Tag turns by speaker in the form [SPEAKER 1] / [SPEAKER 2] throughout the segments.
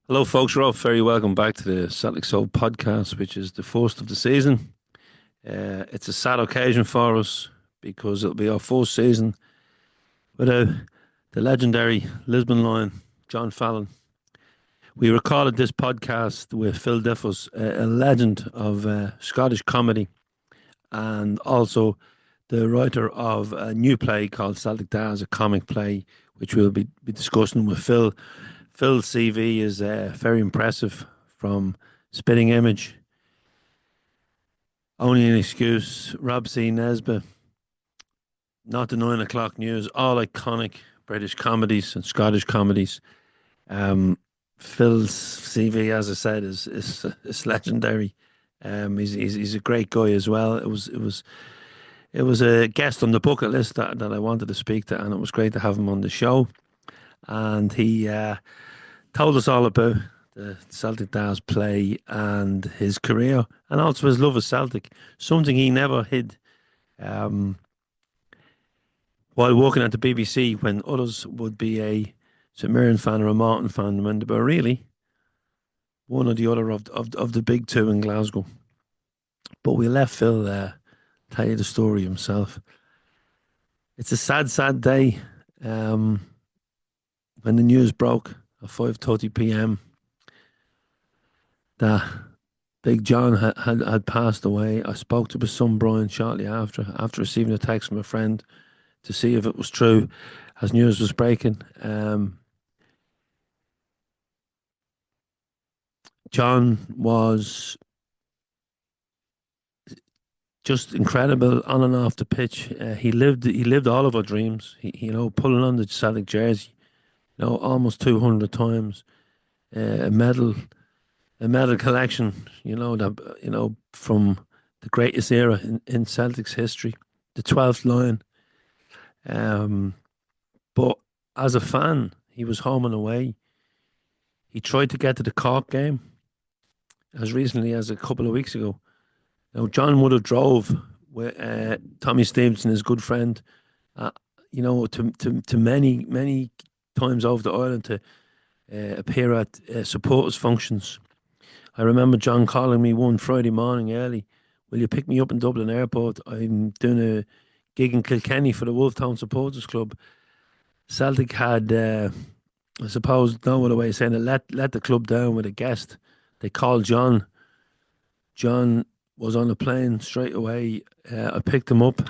[SPEAKER 1] Hello, folks. We're all very welcome back to the Celtic Soul Podcast, which is the first of the season. It's a sad occasion for us because it'll be our fourth season without the legendary Lisbon Lion, John Fallon. We recorded this podcast with Phil Diffus, a legend of Scottish comedy and also the writer of a new play called Celtic Daz, a comic play, which we'll be discussing with Phil. Phil's CV is very impressive, from Spitting Image, Only an Excuse, Rob C. Nesbitt, Not the 9 o'clock News, all iconic British comedies and Scottish comedies. Um, Phil's CV, as I said, is legendary. He's a great guy as well. It was a guest on the bucket list that I wanted to speak to, and it was great to have him on the show. And he told us all about the Celtic Daz play and his career, and also his love of Celtic, something he never hid. Um, while working at the BBC, when others would be a St Mirren fan or a Martin fan, when they were really one or the other of the big two in Glasgow. But we let Phil tell you the story himself. It's a sad, sad day when the news broke at 5:30 p.m. that Big John had passed away. I spoke to his son Brian shortly after receiving a text from a friend to see if it was true, as news was breaking. John was just incredible on and off the pitch. He lived all of our dreams. Pulling on the Celtic jersey, almost 200 times. A medal collection, from the greatest era in Celtic's history, the 12th line. But as a fan, he was home and away. He tried to get to the Cork game as recently as a couple of weeks ago. Now, John would have drove with Tommy Stevenson, his good friend, to many, many times over the island to appear at supporters' functions. I remember John calling me one Friday morning early. Will you pick me up in Dublin Airport? I'm doing a gig in Kilkenny for the Wolftown Supporters Club. Celtic had, I suppose, no other way of saying it, let the club down with a guest. They called John. John was on a plane straight away. I picked him up,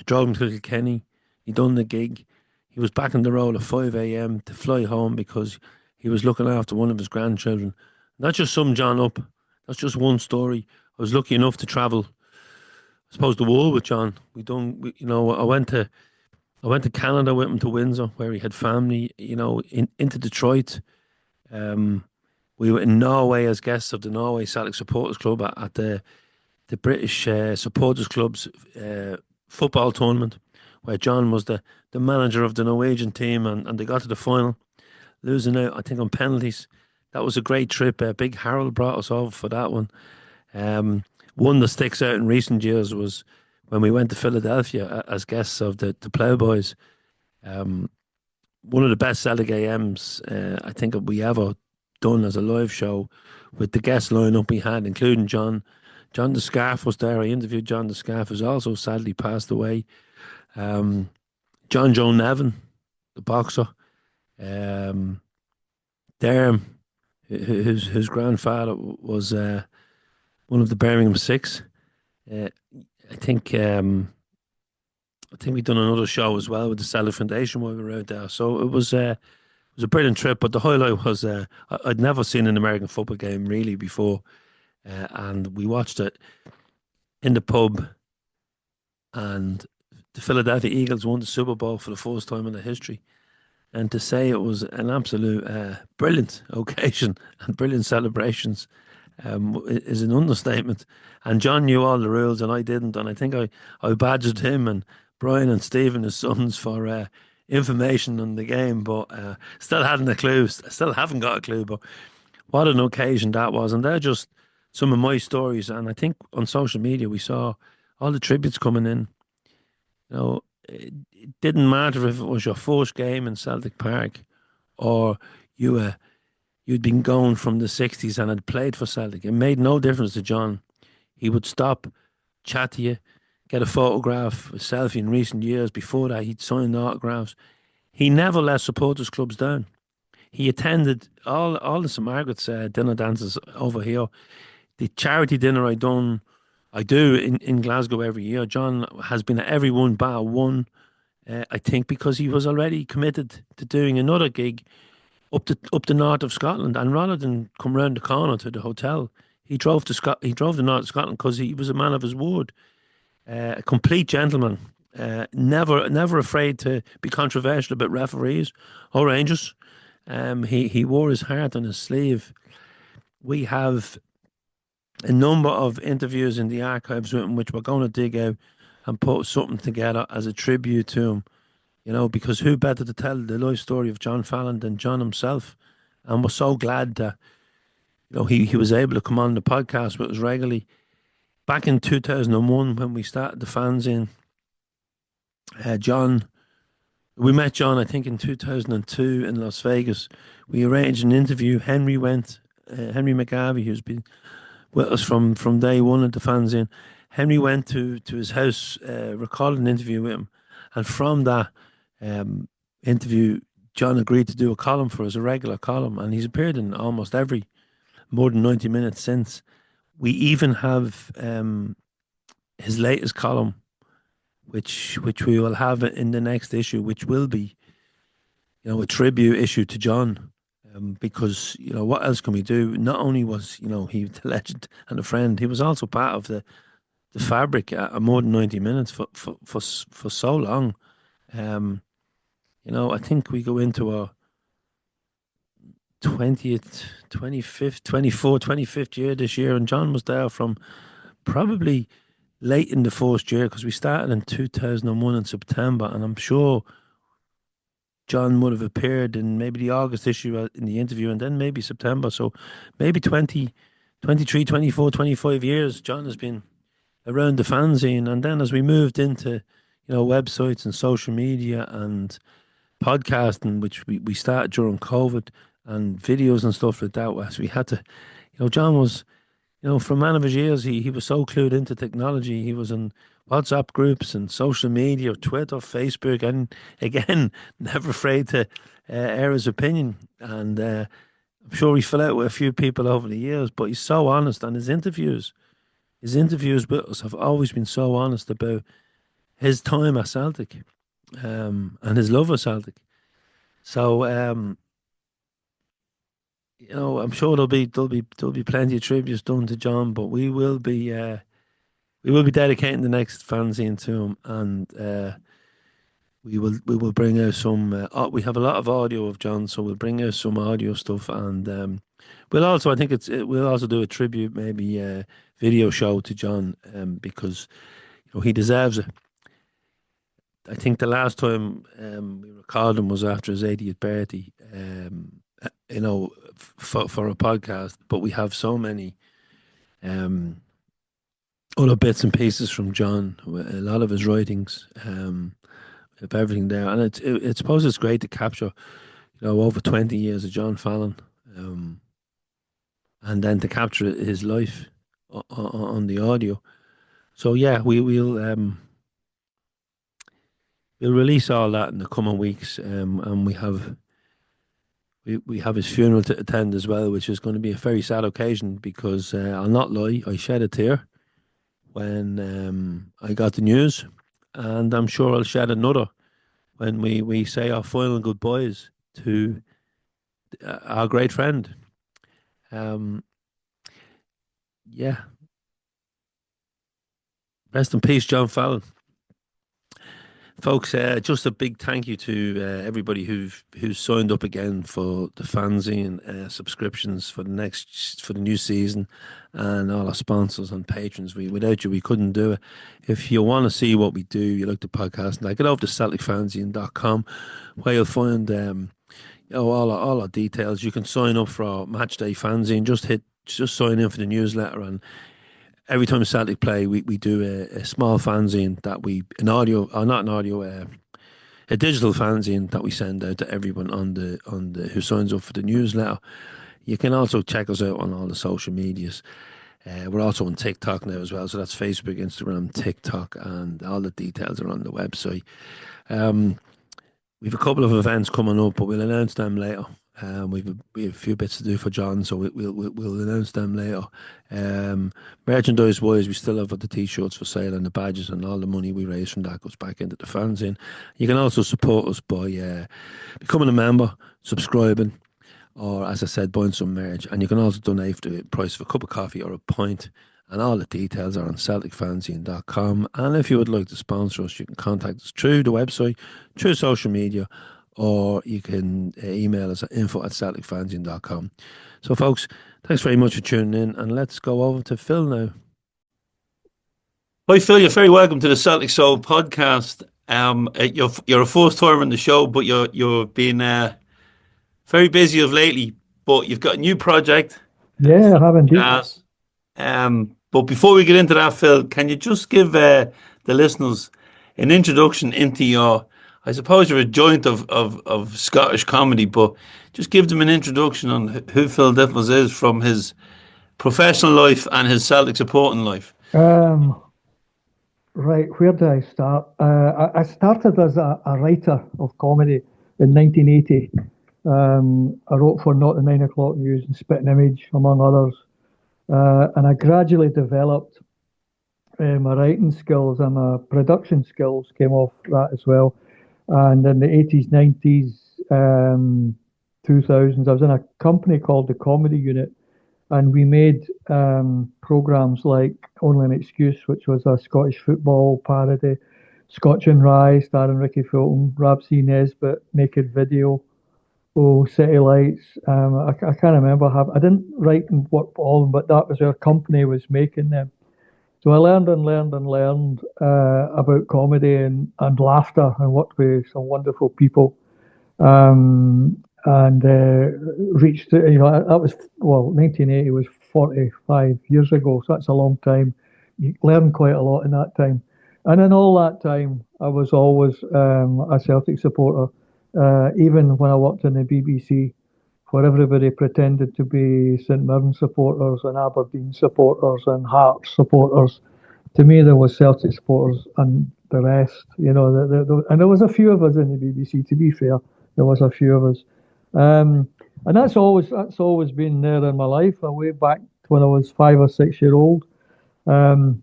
[SPEAKER 1] drove him to Kilkenny. He done the gig. He was back on the road at 5 a.m. to fly home because he was looking after one of his grandchildren. Not just sum John up. That's just one story. I was lucky enough to travel, I suppose, the world with John. I went to Canada with him, to Windsor, where he had family. Into Detroit. We were in Norway as guests of the Norway Celtic Supporters Club at the British Supporters Club's football tournament, where John was the manager of the Norwegian team, and they got to the final, losing out, I think, on penalties. That was a great trip. Big Harold brought us over for that one. One that sticks out in recent years was when we went to Philadelphia as guests of the Ploughboys. One of the best Celtic AMs I think we ever done as a live show, with the guest lineup we had, including John. John the Scarf was there. I interviewed John the Scarf, who's also sadly passed away. John Joe Nevin, the boxer. Derm, whose grandfather was one of the Birmingham Six. Uh, I think we've done another show as well with the Celtic Foundation while we were out there. So it was a brilliant trip. But the highlight was I'd never seen an American football game really before, and we watched it in the pub, and the Philadelphia Eagles won the Super Bowl for the first time in their history. And to say it was an absolute brilliant occasion and brilliant celebrations is an understatement. And John knew all the rules and I didn't. And I think I badgered him and Brian and Stephen, his sons, for information on the game, but still hadn't a clue. Still haven't got a clue. But what an occasion that was. And they're just some of my stories. And I think on social media we saw all the tributes coming in. It didn't matter if it was your first game in Celtic Park or you were you'd been going from the 60s and had played for Celtic. It made no difference to John. He would stop, chat to you, get a photograph, a selfie. In recent years before that, he'd sign autographs. He never let supporters clubs down. He attended all the St Margaret's dinner dances over here. The charity dinner I do in Glasgow every year. John has been at every one bar one. I think because he was already committed to doing another gig up the north of Scotland, and rather than come round the corner to the hotel, he drove to He drove the north of Scotland because he was a man of his word, a complete gentleman. Never afraid to be controversial about referees or Rangers. He wore his heart on his sleeve. We have a number of interviews in the archives with him, which we're going to dig out and put something together as a tribute to him. You know, because who better to tell the life story of John Fallon than John himself? And we're so glad that he was able to come on the podcast with us regularly. Back in 2001, when we started the fanzine, we met John, I think, in 2002 in Las Vegas. We arranged an interview. Henry McGarvey, who's been with us from day one at the fanzine. Henry went to his house, recorded an interview with him, and from that interview, John agreed to do a column for us, a regular column, and he's appeared in almost every more than 90 minutes since. We even have his latest column, which we will have in the next issue, which will be, a tribute issue to John. Because what else can we do? Not only was he the legend and a friend, he was also part of the fabric at more than 90 minutes for so long. I think we go into our 20th, 25th, 24th, 25th year this year, and John was there from probably late in the first year, because we started in 2001 in September, and I'm sure John would have appeared in maybe the August issue in the interview, and then maybe September. So maybe 20, 23, 24, 25 years John has been around the fanzine. And then as we moved into, websites and social media and podcasting, which we started during COVID, and videos and stuff like that, as we had to, John was, for a man of his years, he was so clued into technology. He was in WhatsApp groups and social media, Twitter, Facebook, and again, never afraid to air his opinion. And I'm sure he fell out with a few people over the years, but he's so honest. And his interviews with us have always been so honest about his time at Celtic, and his love of Celtic. So, I'm sure there'll be plenty of tributes done to John, but we will be dedicating the next fanzine to him, and we will bring out some. We have a lot of audio of John, so we'll bring out some audio stuff, and we'll also, I think we'll also do a tribute, maybe video show to John, because he deserves it. I think the last time we recorded him was after his 80th birthday, for a podcast. But we have so many other bits and pieces from John, a lot of his writings, of everything there, and I suppose it's great to capture, over 20 years of John Fallon, and then to capture his life on the audio. So yeah, we'll release all that in the coming weeks, and we have his funeral to attend as well, which is going to be a very sad occasion, because I'll not lie, I shed a tear when I got the news, and I'm sure I'll shed another when we say our final goodbyes to our great friend. Yeah, rest in peace, John Fallon. Folks, just a big thank you to everybody who's signed up again for the fanzine subscriptions for the new season, and all our sponsors and patrons. Without you, we couldn't do it. If you want to see what we do, you like the podcast, get over to celticfanzine.com, where you'll find all our details. You can sign up for our match day fanzine. Just sign in for the newsletter, and every time Celtic play, we do a small fanzine that a digital fanzine that we send out to everyone who signs up for the newsletter. You can also check us out on all the social medias. We're also on TikTok now as well, so that's Facebook, Instagram, TikTok, and all the details are on the website. We've a couple of events coming up, but we'll announce them later. We have a few bits to do for John, so we'll announce them later. Merchandise wise, we still have the t-shirts for sale and the badges, and all the money we raise from that goes back into the fanzine. You can also support us by becoming a member, subscribing, or as I said, buying some merch. And you can also donate for the price of a cup of coffee or a pint. And all the details are on celticfanzine.com. And if you would like to sponsor us, you can contact us through the website, through social media, or you can email us at info@celticfanzine.com. So, folks, thanks very much for tuning in. And let's go over to Phil now. Hi, Phil. You're very welcome to the Celtic Soul Podcast. You're a first timer in the show, but you've been very busy of lately. But you've got a new project.
[SPEAKER 2] Yeah, I have indeed.
[SPEAKER 1] But before we get into that, Phil, can you just give the listeners an introduction into your, I suppose you're a joint of Scottish comedy, but just give them an introduction on who Phil Diffels is from his professional life and his Celtic supporting life.
[SPEAKER 2] Right, where do I start? I started as a writer of comedy in 1980. I wrote for Not the 9 O'Clock News and Spitting Image, among others. And I gradually developed my writing skills and my production skills came off that as well. And in the 80s, 90s, 2000s, I was in a company called the Comedy Unit, and we made programs like Only an Excuse, which was a Scottish football parody, Scotch and Rye, starring Ricky Fulton, Rab C. Nesbitt, Naked Video, City Lights. I can't remember. I didn't write and work for all of them, but that was our company was making them. So I learned about comedy and laughter, and worked with some wonderful people. And reached, that was, 1980 was 45 years ago, so that's a long time. You learn quite a lot in that time. And in all that time, I was always a Celtic supporter. Even when I worked in the BBC, where everybody pretended to be St Mirren supporters and Aberdeen supporters and Hearts supporters, to me there was Celtic supporters and the rest. And there was a few of us in the BBC. To be fair, there was a few of us, and that's always been there in my life. Way back when I was 5 or 6 years old, and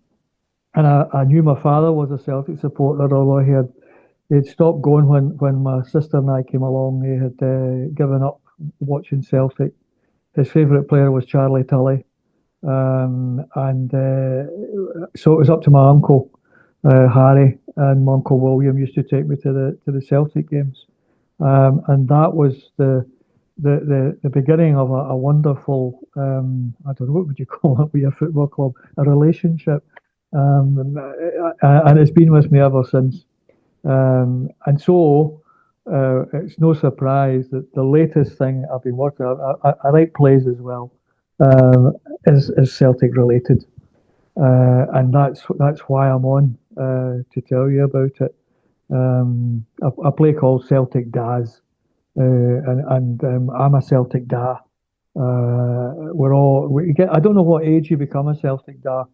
[SPEAKER 2] I knew my father was a Celtic supporter, although he'd stopped going when my sister and I came along. He had given up watching Celtic. His favourite player was Charlie Tully. And so it was up to my uncle, Harry, and my uncle William used to take me to the Celtic games. And that was the beginning of a wonderful, I don't know, what would you call it, with a football club, a relationship. And it's been with me ever since. And so it's no surprise that the latest thing I've been working on, I write plays as well, is Celtic related, and that's why I'm on to tell you about it. A play called Celtic Daz, and I'm a Celtic Da. I don't know what age you become a Celtic Da,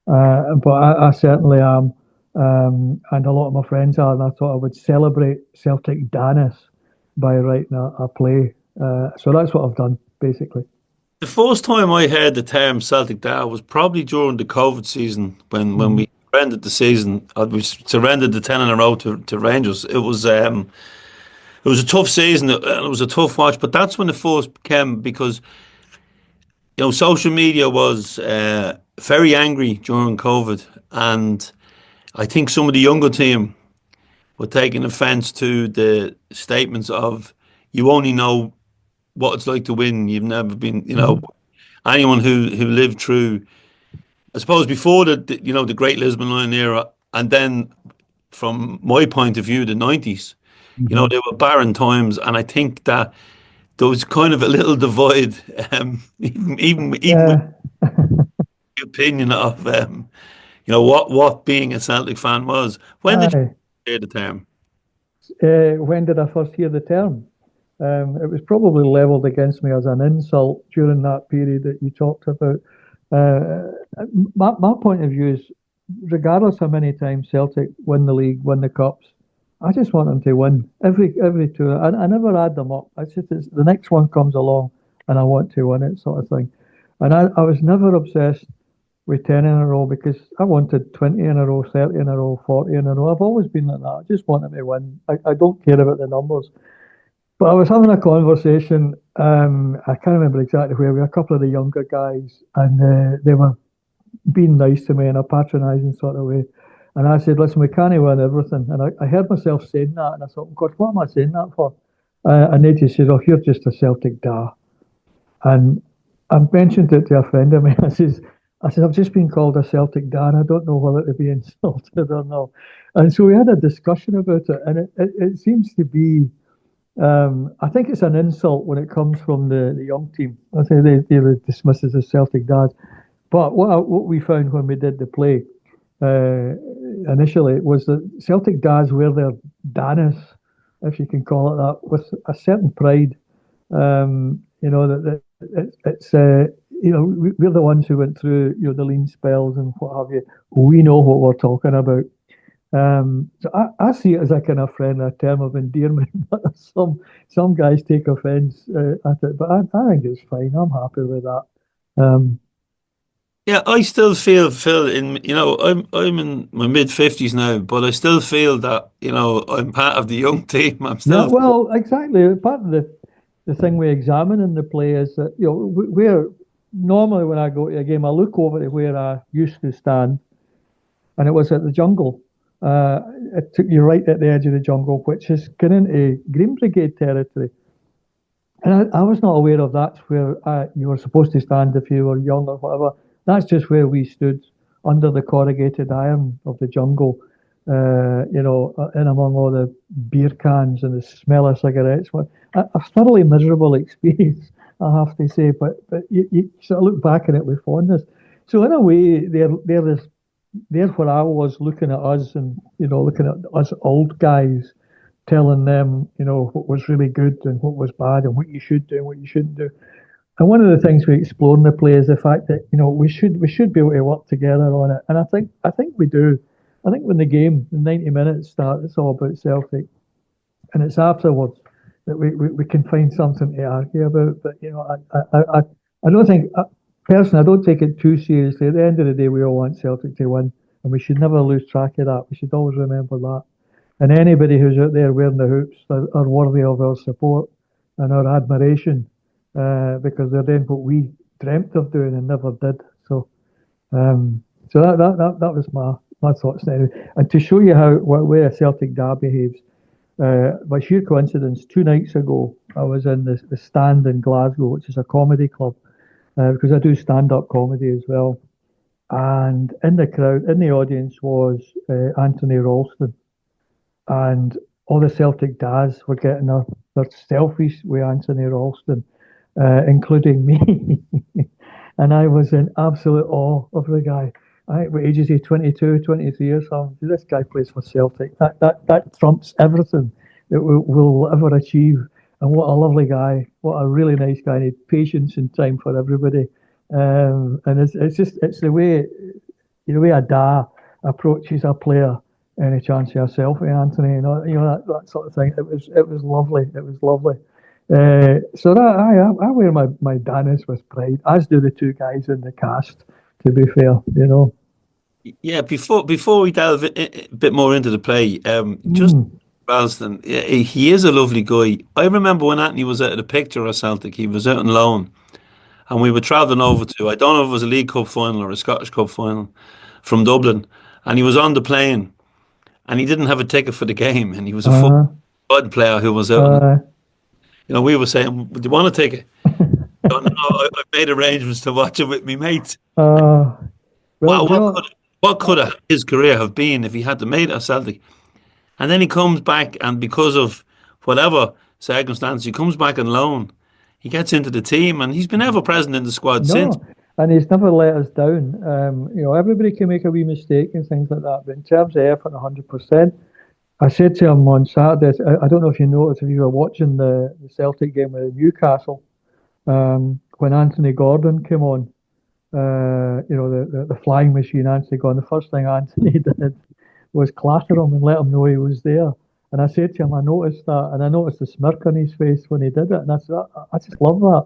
[SPEAKER 2] but I certainly am. And a lot of my friends are, and I thought I would celebrate Celtic Daness by writing a play. So that's what I've done, basically.
[SPEAKER 1] The first time I heard the term Celtic Da was probably during the COVID season when we surrendered the season. We surrendered the 10 in a row to Rangers. It was a tough season. It was a tough watch, but that's when it first came, because social media was very angry during COVID, and I think some of the younger team were taking offence to the statements of, you only know what it's like to win. You've never been, anyone who lived through, I suppose, before the Great Lisbon Line era, and then from my point of view, the 90s, they were barren times. And I think that there was kind of a little divide, even with the opinion of, what being a Celtic fan was. When did you hear the term?
[SPEAKER 2] When did I first hear the term? It was probably levelled against me as an insult during that period that you talked about. Uh, my point of view is, regardless how many times Celtic win the league, win the cups, I just want them to win every two. I never add them up. I just the next one comes along, and I want to win it, sort of thing. And I was never obsessed with 10 in a row because I wanted 20 in a row, 30 in a row, 40 in a row. I've always been like that. I just want them to win. I don't care about the numbers. But I was having a conversation. I can't remember exactly where. We were a couple of the younger guys, and they were being nice to me in a patronising sort of way. And I said, "Listen, we can't win everything." And I heard myself saying that, and I thought, "God, what am I saying that for?" And they just said, "Oh, you're just a Celtic da." And I mentioned it to a friend of mine. I said, I've just been called a Celtic da, and I don't know whether to be insulted or not. And so we had a discussion about it, and it seems to be. I think it's an insult when it comes from the young team. I say they were dismissed as Celtic dads. But what we found when we did the play initially was that Celtic dads wear their danis, if you can call it that, with a certain pride. It's we're the ones who went through the lean spells and what have you. We know what we're talking about. So I see it as a kind of friendly term of endearment, but some guys take offence at it. But I think it's fine. I'm happy with that.
[SPEAKER 1] Yeah, I still feel, Phil, I'm in my mid-50s now, but I still feel that, I'm part of the young team. I'm
[SPEAKER 2] Yeah,
[SPEAKER 1] still,
[SPEAKER 2] well, exactly. Part of the thing we examine in the play is that where normally when I go to a game, I look over to where I used to stand, and it was at the jungle. It took you right at the edge of the jungle, which is getting into Green Brigade territory. And I was not aware of that's where you were supposed to stand if you were young or whatever. That's just where we stood under the corrugated iron of the jungle, in among all the beer cans and the smell of cigarettes. A thoroughly miserable experience, I have to say, but you sort of look back on it with fondness. So in a way, there where I was looking at us and, looking at us old guys, telling them, what was really good and what was bad and what you should do and what you shouldn't do. And one of the things we explore in the play is the fact that, we should be able to work together on it. And I think we do. I think when the 90 minutes start, it's all about Celtic. And it's afterwards that we can find something to argue about. But, I don't think, personally, I don't take it too seriously. At the end of the day, we all want Celtic to win. And we should never lose track of that. We should always remember that. And anybody who's out there wearing the hoops are worthy of our support and our admiration, because they're doing what we dreamt of doing and never did. So that was my thoughts anyway. And to show you how where a Celtic da behaves, by sheer coincidence, 2 nights ago I was in the Stand in Glasgow, which is a comedy club, because I do stand-up comedy as well. And in the crowd, in the audience, was Anthony Ralston. And all the Celtic dads were getting their selfies with Anthony Ralston, including me. And I was in absolute awe of the guy. What age is he? 22, 23 or something. This guy plays for Celtic. That trumps everything that we'll ever achieve. And what a lovely guy. What a really nice guy. He had patience and time for everybody. And it's the way a da approaches a player any chance of yourself, Anthony, that sort of thing. It was lovely. It was lovely. So that I wear my Danis with pride, as do the two guys in the cast. To be fair.
[SPEAKER 1] yeah, before we delve a bit more into the play, just Ralston, yeah, he is a lovely guy. I remember when Anthony was out of the picture at Celtic, he was out on loan, and we were travelling over to, I don't know if it was a League Cup final or a Scottish Cup final from Dublin, and he was on the plane, and he didn't have a ticket for the game, and he was a full
[SPEAKER 2] Uh,
[SPEAKER 1] squad player who was out.
[SPEAKER 2] uh,
[SPEAKER 1] We were saying, "Do you want a ticket?" Oh, no, I've made arrangements to watch it with me mates.
[SPEAKER 2] uh, well,
[SPEAKER 1] Wow,
[SPEAKER 2] do you know,
[SPEAKER 1] what could his career have been if he had to made it at Celtic? And then he comes back, and because of whatever circumstance, he comes back on loan. He gets into the team, and he's been ever present in the squad since.
[SPEAKER 2] no, and he's never let us down. Everybody can make a wee mistake and things like that, but in terms of effort, 100%. I said to him on Saturday, I don't know if you noticed if you were watching the Celtic game with Newcastle, when Anthony Gordon came on, the flying machine Anthony Gordon, the first thing Anthony did was clatter him and let him know he was there. And I said to him, I noticed that, and I noticed the smirk on his face when he did it, and I said, I just love that.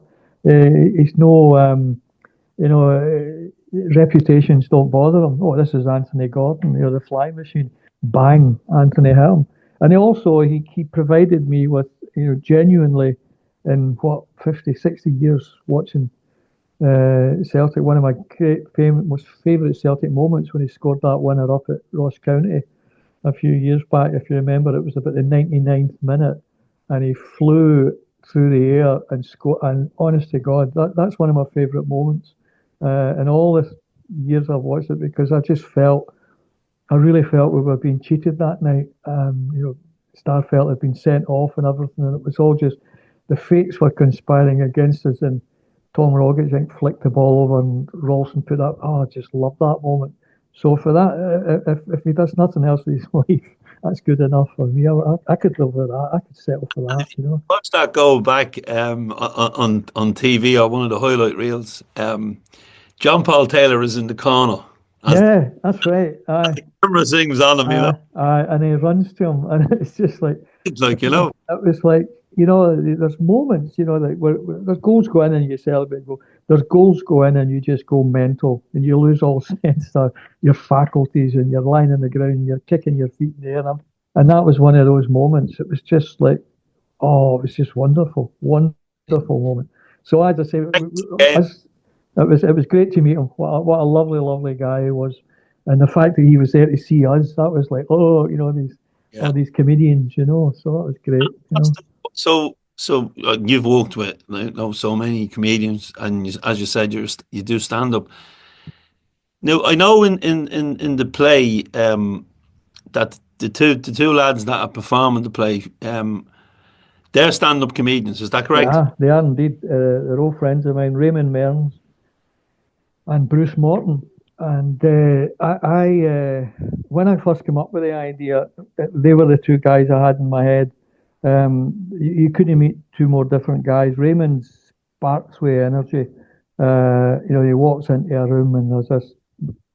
[SPEAKER 2] He's no, reputations don't bother him. Oh, this is Anthony Gordon, the flying machine. Bang, Anthony Helm. And he provided me with, genuinely, in what, 50, 60 years watching Celtic, one of my most favourite Celtic moments when he scored that winner up at Ross County a few years back. If you remember, it was about the 99th minute, and he flew through the air and scored. And honest to God, that's one of my favourite moments in all the years I've watched it, because I really felt we were being cheated that night. Starfelt had been sent off and everything, and it was all just the fates were conspiring against us. And Tom Rogic, I think, flicked the ball over, and Ralston put up. Oh, I just love that moment. So for that, if he does nothing else with his life, that's good enough for me. I could live with that. I could settle for that.
[SPEAKER 1] Watch that goal back on TV or one of the highlight reels. John Paul Taylor is in the corner.
[SPEAKER 2] Yeah, that's right.
[SPEAKER 1] The camera zooms on him,
[SPEAKER 2] and he runs to him, and it's just like,
[SPEAKER 1] it's like,
[SPEAKER 2] it was like, there's moments, like where there's goals go in and you celebrate. There's goals go in and you just go mental and you lose all sense of your faculties, and you're lying on the ground and you're kicking your feet in the air. And that was one of those moments. It was just like, oh, it was just wonderful, wonderful moment. So as I say, it was great to meet him. What a lovely, lovely guy he was. And the fact that he was there to see us, that was like, all these comedians, so that was great.
[SPEAKER 1] So you've worked with so many comedians, and as you said, you do stand up. Now I know in the play that the two lads that are performing the play, they're stand up comedians. Is that correct?
[SPEAKER 2] Yeah, they are indeed. They're all friends of mine, Raymond Mearns and Bruce Morton. And I when I first came up with the idea, they were the two guys I had in my head. You couldn't meet two more different guys. Raymond sparks with energy. He walks into a room and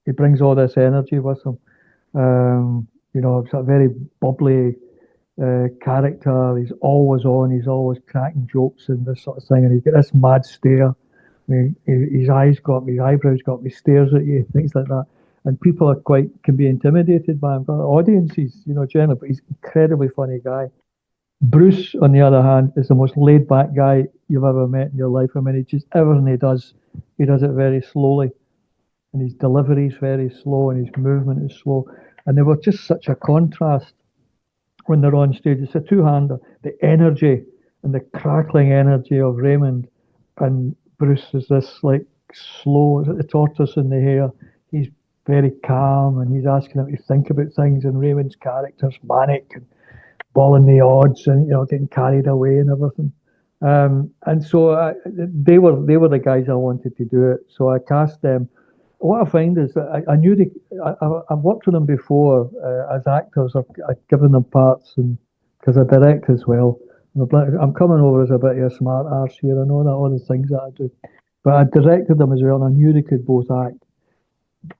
[SPEAKER 2] he brings all this energy with him. It's a very bubbly character. He's always on. He's always cracking jokes and this sort of thing. And he's got this mad stare. I mean, his eyebrows got me, stares at you, things like that. And people can be intimidated by him. But audiences, generally, but he's an incredibly funny guy. Bruce, on the other hand, is the most laid-back guy you've ever met in your life. I mean, everything he does it very slowly, and his delivery is very slow, and his movement is slow. And they were just such a contrast when they're on stage. It's a two-hander. The energy and the crackling energy of Raymond, and Bruce is this like slow, the tortoise in the hare. He's very calm, and he's asking him to think about things. And Raymond's character's manic and balling the odds, and getting carried away and everything. And so they were the guys I wanted to do it. So I cast them. What I find is that I knew I've worked with them before as actors. I've given them parts, and because I direct as well. I'm coming over as a bit of a smart arse here. I know that all the things that I do, but I directed them as well, and I knew they could both act.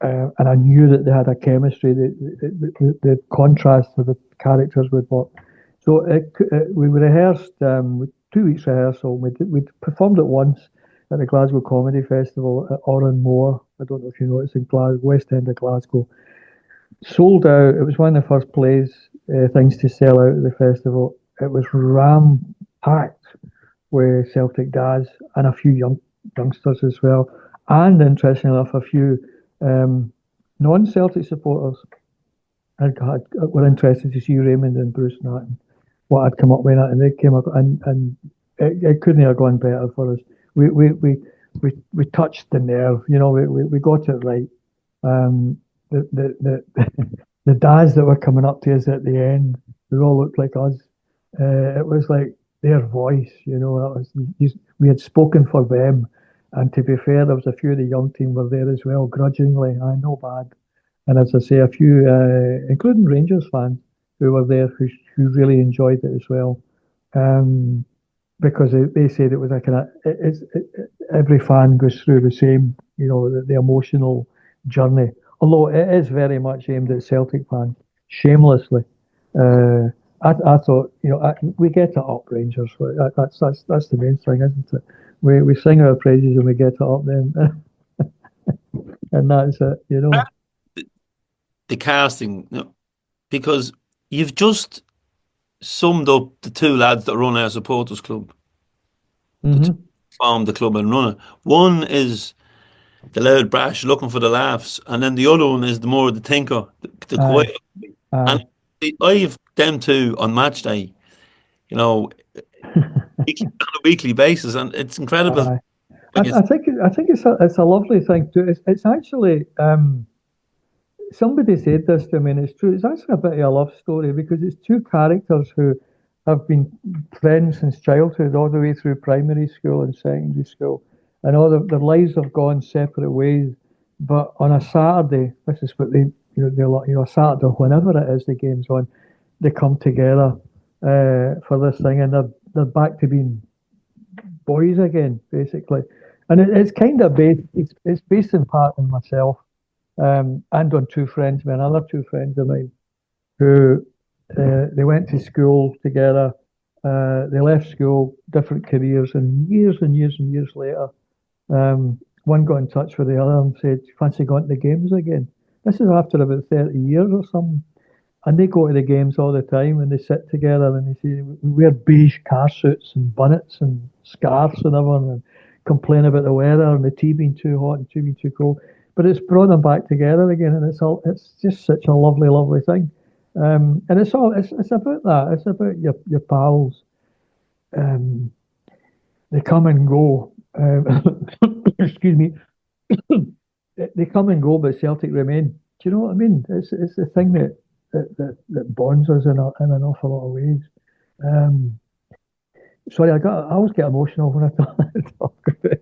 [SPEAKER 2] And I knew that they had a chemistry. The contrast of the characters would work. So we rehearsed, 2 weeks rehearsal. We performed it once at the Glasgow Comedy Festival at Oran Moor. I don't know if you know, it's in Glasgow, West End of Glasgow. Sold out. It was one of the first plays, things to sell out at the festival. It was ram-packed with Celtic dads and a few youngsters as well. And interestingly enough, a few non-Celtic supporters were interested to see Raymond and Bruce and that, and what I'd come up with that, and they came up, and it couldn't have gone better for us. We touched the nerve, we got it right. The dads that were coming up to us at the end, they all looked like us. It was like their voice, we had spoken for them. And to be fair, there was a few of the young team were there as well, grudgingly. I know bad. And as I say, a few, including Rangers fans, who were there who really enjoyed it as well. Because they said it was a kind of every fan goes through the same, the emotional journey. Although it is very much aimed at Celtic fans, shamelessly. I thought, we get it up, Rangers. That's the main thing, isn't it? We sing our praises and we get it up then, and that's it.
[SPEAKER 1] The casting, because you've just summed up the two lads that run our supporters club.
[SPEAKER 2] Mm-hmm.
[SPEAKER 1] Form the club and run it. One is the loud brash looking for the laughs, and then the other one is the more the thinker, the quiet. And I have them two on match day, on a weekly basis, and it's incredible.
[SPEAKER 2] I think it's a lovely thing too. It's actually somebody said this to me, and it's true. It's actually a bit of a love story because it's two characters who have been friends since childhood, all the way through primary school and secondary school, and all their lives have gone separate ways. But on a Saturday, this is what a Saturday, whenever it is the game's on, they come together for this thing, and they're back to being boys again, basically. And it's kind of based. It's based in part on myself, and on two friends, another two friends of mine, who they went to school together. They left school, different careers, and years and years and years later, one got in touch with the other and said, "Fancy going to the games again?" This is after about 30 years or something. And they go to the games all the time and they sit together and they say, we wear beige car suits and bonnets and scarves and everything and complain about the weather and the tea being too hot and tea being too cold. But it's brought them back together again, and it's just such a lovely, lovely thing. And it's about that. It's about your pals. They come and go. Excuse me. They come and go, but Celtic remain. Do you know what I mean? It's the thing that bonds us in an awful lot of ways. Sorry, I always get emotional when I talk about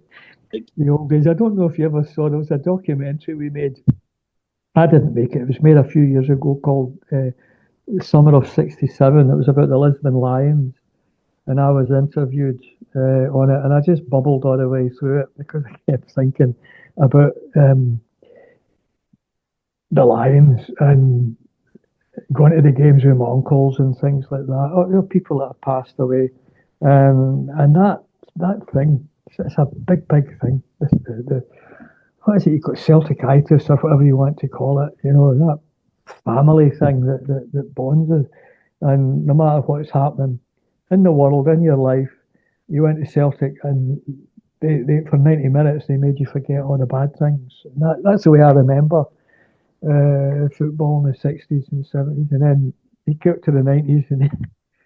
[SPEAKER 2] the old days. I don't know if you ever saw, there was a documentary we made. I didn't make it. It was made a few years ago called Summer of '67. It was about the Lisbon Lions, and I was interviewed on it, and I just bubbled all the way through it because I kept thinking about the Lions and going to the games with my uncles and things like that. Or, people that have passed away, and that thing. It's a big thing. What is it? You've got Celticitis or whatever you want to call it. That family thing that bonds us. And no matter what's happening in the world, in your life, you went to Celtic and they for 90 minutes they made you forget all the bad things. And that's the way I remember football in the 60s and 70s. And then you get to the 90s and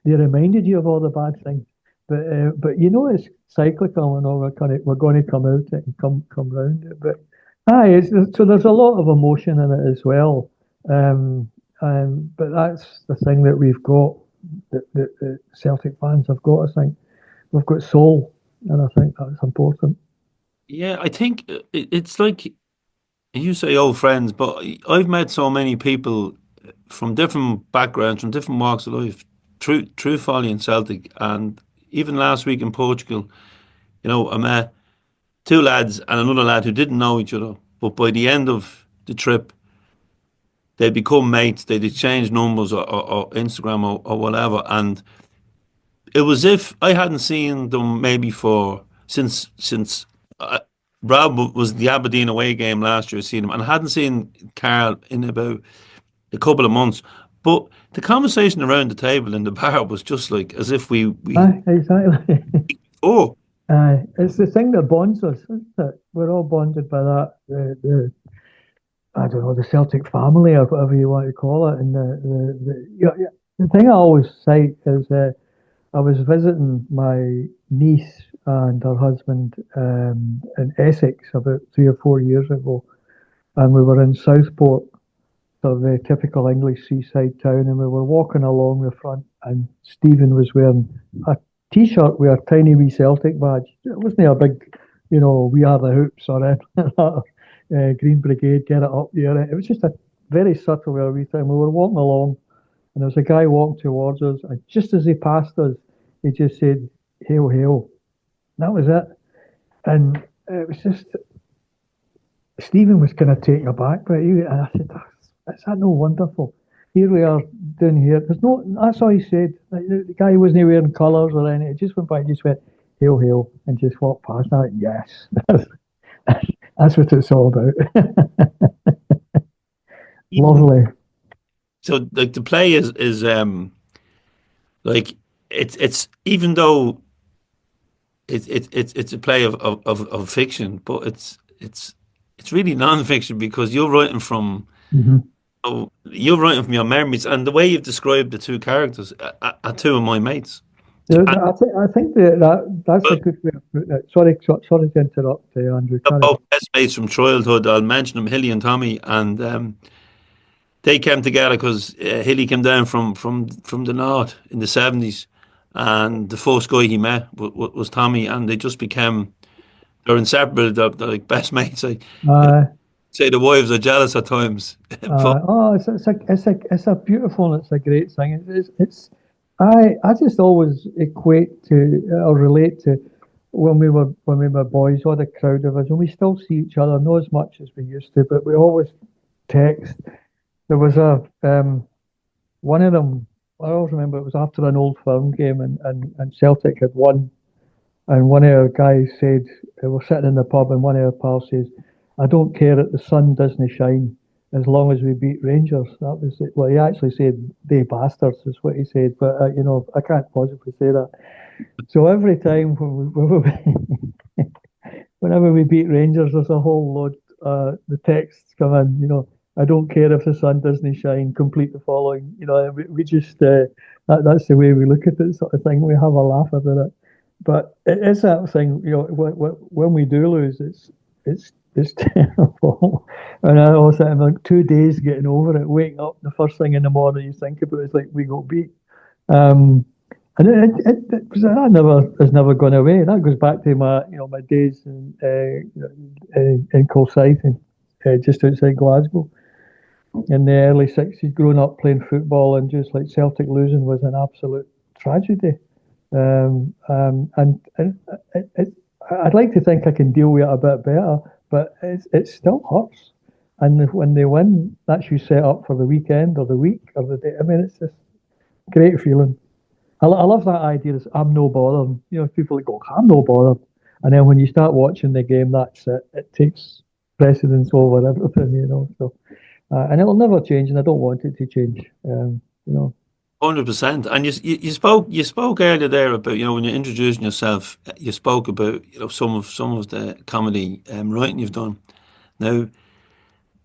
[SPEAKER 2] they reminded you of all the bad things. But it's cyclical and all. We're going to come out it and come round it. But so there's a lot of emotion in it as well. But that's the thing that we've got. That Celtic fans have got. I think we've got soul, and I think that's important.
[SPEAKER 1] Yeah, I think it's like you say, old friends, but I've met so many people from different backgrounds, from different walks of life, true folly in Celtic, and even last week in Portugal, I met two lads and another lad who didn't know each other, but by the end of the trip, they'd become mates. They'd exchange numbers or Instagram or whatever, and it was if I hadn't seen them maybe since Rob was the Aberdeen away game last year. Seen him, and I hadn't seen Carl in about a couple of months. But the conversation around the table in the bar was just like as if we
[SPEAKER 2] exactly.
[SPEAKER 1] Oh,
[SPEAKER 2] it's the thing that bonds us, isn't it? We're all bonded by that. I don't know, the Celtic family or whatever you want to call it. And the thing I always cite is I was visiting my niece and her husband in Essex about 3 or 4 years ago, and we were in Southport, sort of the typical English seaside town, and we were walking along the front, and Stephen was wearing a T-shirt with a tiny wee Celtic badge. It wasn't a big, we are the hoops or anything, Green Brigade, get it up there. It was just a very subtle wee thing. We were walking along, and there was a guy walking towards us, and just as he passed us, he just said, "Hail, hail." That was it. And it was just, Stephen was kind of taken aback by it. And I said, is that no wonderful? Here we are down here. There's no, that's all he said. Like, the guy wasn't wearing colours or anything. He just went by and just went, "Hail, hail," and just walked past. And I went, yes, that's what it's all about. Lovely.
[SPEAKER 1] So like the play is like it's even though it's a play of fiction, but it's really non-fiction because
[SPEAKER 2] Mm-hmm.
[SPEAKER 1] you're writing from your memories, and the way you've described the two characters are two of my mates.
[SPEAKER 2] Yeah,
[SPEAKER 1] And
[SPEAKER 2] I think that's a good way of putting it. Sorry to interrupt, Andrew.
[SPEAKER 1] they're
[SPEAKER 2] Carry
[SPEAKER 1] both best mates from childhood. I'll mention them, Hilly and Tommy, and they came together because Hilly came down from the north in the 70s, and the first guy he met was Tommy, and they just became they're inseparable. They're like best mates. I
[SPEAKER 2] on.
[SPEAKER 1] say the wives are jealous at times, but
[SPEAKER 2] Oh, it's a beautiful and it's a great thing. I just always equate to or relate to when we were boys, all the crowd of us, and we still see each other, not as much as we used to, but we always text. There was a one of them. I always remember it was after an Old Firm game, and Celtic had won, and one of our guys said, we're sitting in the pub, and one of our pals says, "I don't care that the sun doesn't shine as long as we beat Rangers." That was it. Well, he actually said, "They bastards," is what he said, but I can't possibly say that. So every time whenever we beat Rangers, there's a whole load. The texts come in, "I don't care if the sun doesn't shine. Complete the following." We just that's the way we look at it, sort of thing. We have a laugh about it. But it is that thing, when we do lose, it's terrible. And I also am like 2 days getting over it, waking up the first thing in the morning you think about is like we got beat. Um, and that never has never gone away. That goes back to my days in Kilsyth, just outside Glasgow, in the early '60s, growing up playing football, and just like Celtic losing was an absolute tragedy. And I'd like to think I can deal with it a bit better, but it still hurts. And when they win, that's you set up for the weekend or the week or the day. I mean, it's just a great feeling. I love that idea. I'm no bothered. People that go, "I'm no bothered," and then when you start watching the game, that's it. It takes precedence over everything. So, and it'll never change, and I don't want it to change.
[SPEAKER 1] 100%. And you spoke earlier there about when you're introducing yourself, you spoke about some of the comedy writing you've done. Now,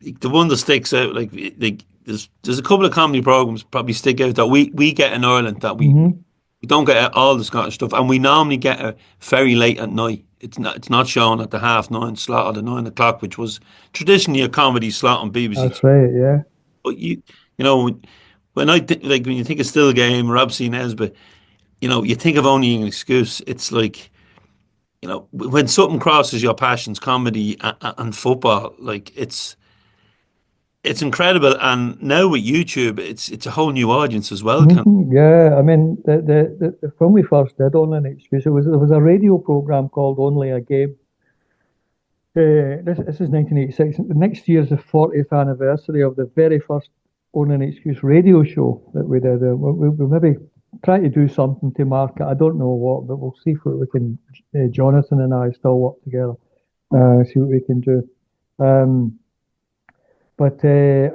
[SPEAKER 1] the one that sticks out, like there's a couple of comedy programs probably stick out that we get in Ireland that
[SPEAKER 2] hmm
[SPEAKER 1] we don't get all the Scottish stuff, and we normally get it very late at night. It's not shown at the 9:30 slot or the 9 o'clock, which was traditionally a comedy slot on BBC
[SPEAKER 2] That's
[SPEAKER 1] Two.
[SPEAKER 2] right. Yeah.
[SPEAKER 1] But you know when when you think of Still Game, Rob C. Nesbitt, you think of Only an Excuse. It's like when something crosses your passions, comedy and football, like it's incredible. And now with YouTube, it's a whole new audience as well.
[SPEAKER 2] Yeah. I mean, when we first did Only an Excuse, there was a radio program called Only a Game. This is 1986. Next year's the 40th anniversary of the very first Only an Excuse radio show that we did. We'll maybe try to do something to mark it. I don't know what, but we'll see what we can. Jonathan and I still work together. See what we can do. Um, but it,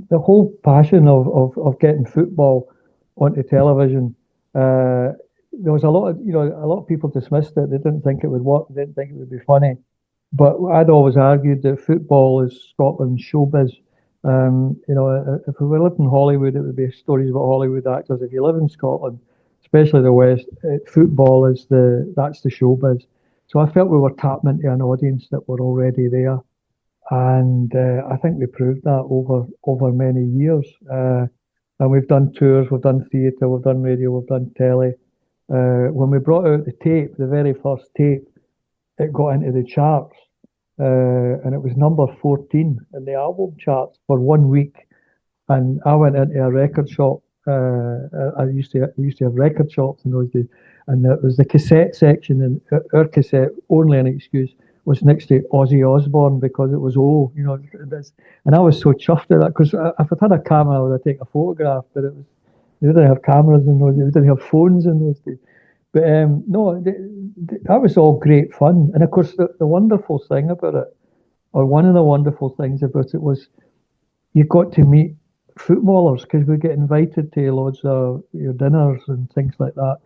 [SPEAKER 2] the whole passion of getting football onto television. There was a lot of people dismissed it. They didn't think it would work. They didn't think it would be funny. But I'd always argued that football is Scotland's showbiz. If we lived in Hollywood, it would be stories about Hollywood actors. If you live in Scotland, especially the West, football that's the showbiz. So I felt we were tapping into an audience that were already there, and I think we proved that over many years. And we've done tours, we've done theatre, we've done radio, we've done telly. When we brought out the tape, the very first tape, it got into the charts. and it was number 14 in the album charts for 1 week. And I went into a record shop. I used to have record shops in those days, and it was the cassette section, and our cassette, only an excuse, was next to Ozzy Osbourne because it was this, and I was so chuffed at that because if I'd had a camera, I would have taken a photograph, but they didn't have cameras in those days, they didn't have phones in those days. But no, that was all great fun, and of course the wonderful thing about it, or one of the wonderful things about it was you got to meet footballers because we get invited to loads of dinners and things like that,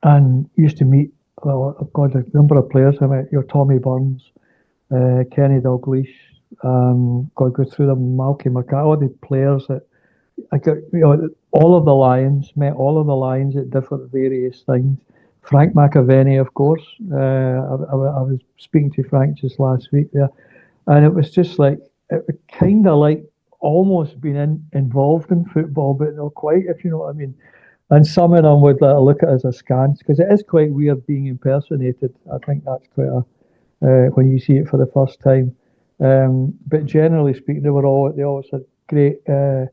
[SPEAKER 2] and used to meet. Well, I've got a number of players. I met Tommy Burns, Kenny Dalglish. Got to go through them, Malky McCarthy, all the players that I got. All of the Lions, met all of the Lions at different various things. Frank McAvenny, of course. I was speaking to Frank just last week there, and it was just like it kind of like almost being involved in football, but not quite, if you know what I mean. And some of them would look at it as askance because it is quite weird being impersonated. I think that's quite when you see it for the first time. But generally speaking, they always had great. They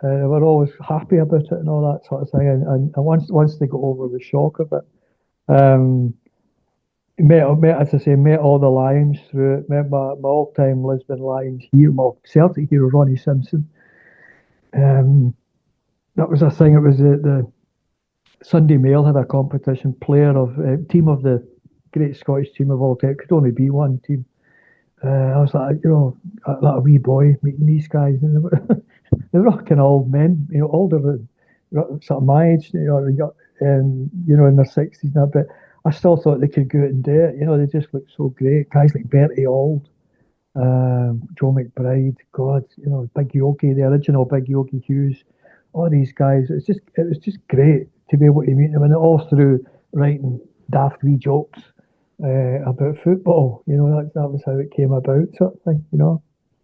[SPEAKER 2] were always happy about it and all that sort of thing. And once they got over the shock of it, met all the Lions through it. Met my all-time Lisbon Lions hero, my Celtic hero, Ronnie Simpson. That was a thing. It was the Sunday Mail had a competition, team of the great Scottish team of all time. It could only be one team. I was like, a wee boy meeting these guys, and they were all kind of old men, older than sort of my age, in their 60s and that. But I still thought they could go out and do it. They just looked so great. Guys like Bertie Auld, Joe McBride, God, Big Yogi, the original Big Yogi Hughes. All these guys, it was just great to be able to meet them, and all through writing daft wee jokes about football. That was how it came about, sort of thing.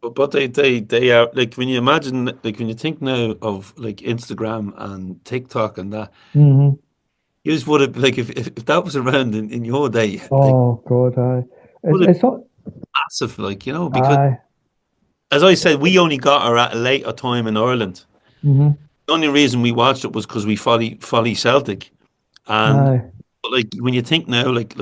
[SPEAKER 1] But they are like when you imagine, like when you think now of like Instagram and TikTok and that,
[SPEAKER 2] Mm-hmm.
[SPEAKER 1] you just would have like if that was around in your day,
[SPEAKER 2] Oh God, aye. It's not
[SPEAKER 1] massive, because
[SPEAKER 2] aye.
[SPEAKER 1] as I said, we only got her at a later time in Ireland.
[SPEAKER 2] Mm-hmm.
[SPEAKER 1] The only reason we watched it was because we folly Celtic, and
[SPEAKER 2] Aye.
[SPEAKER 1] like when you think now, like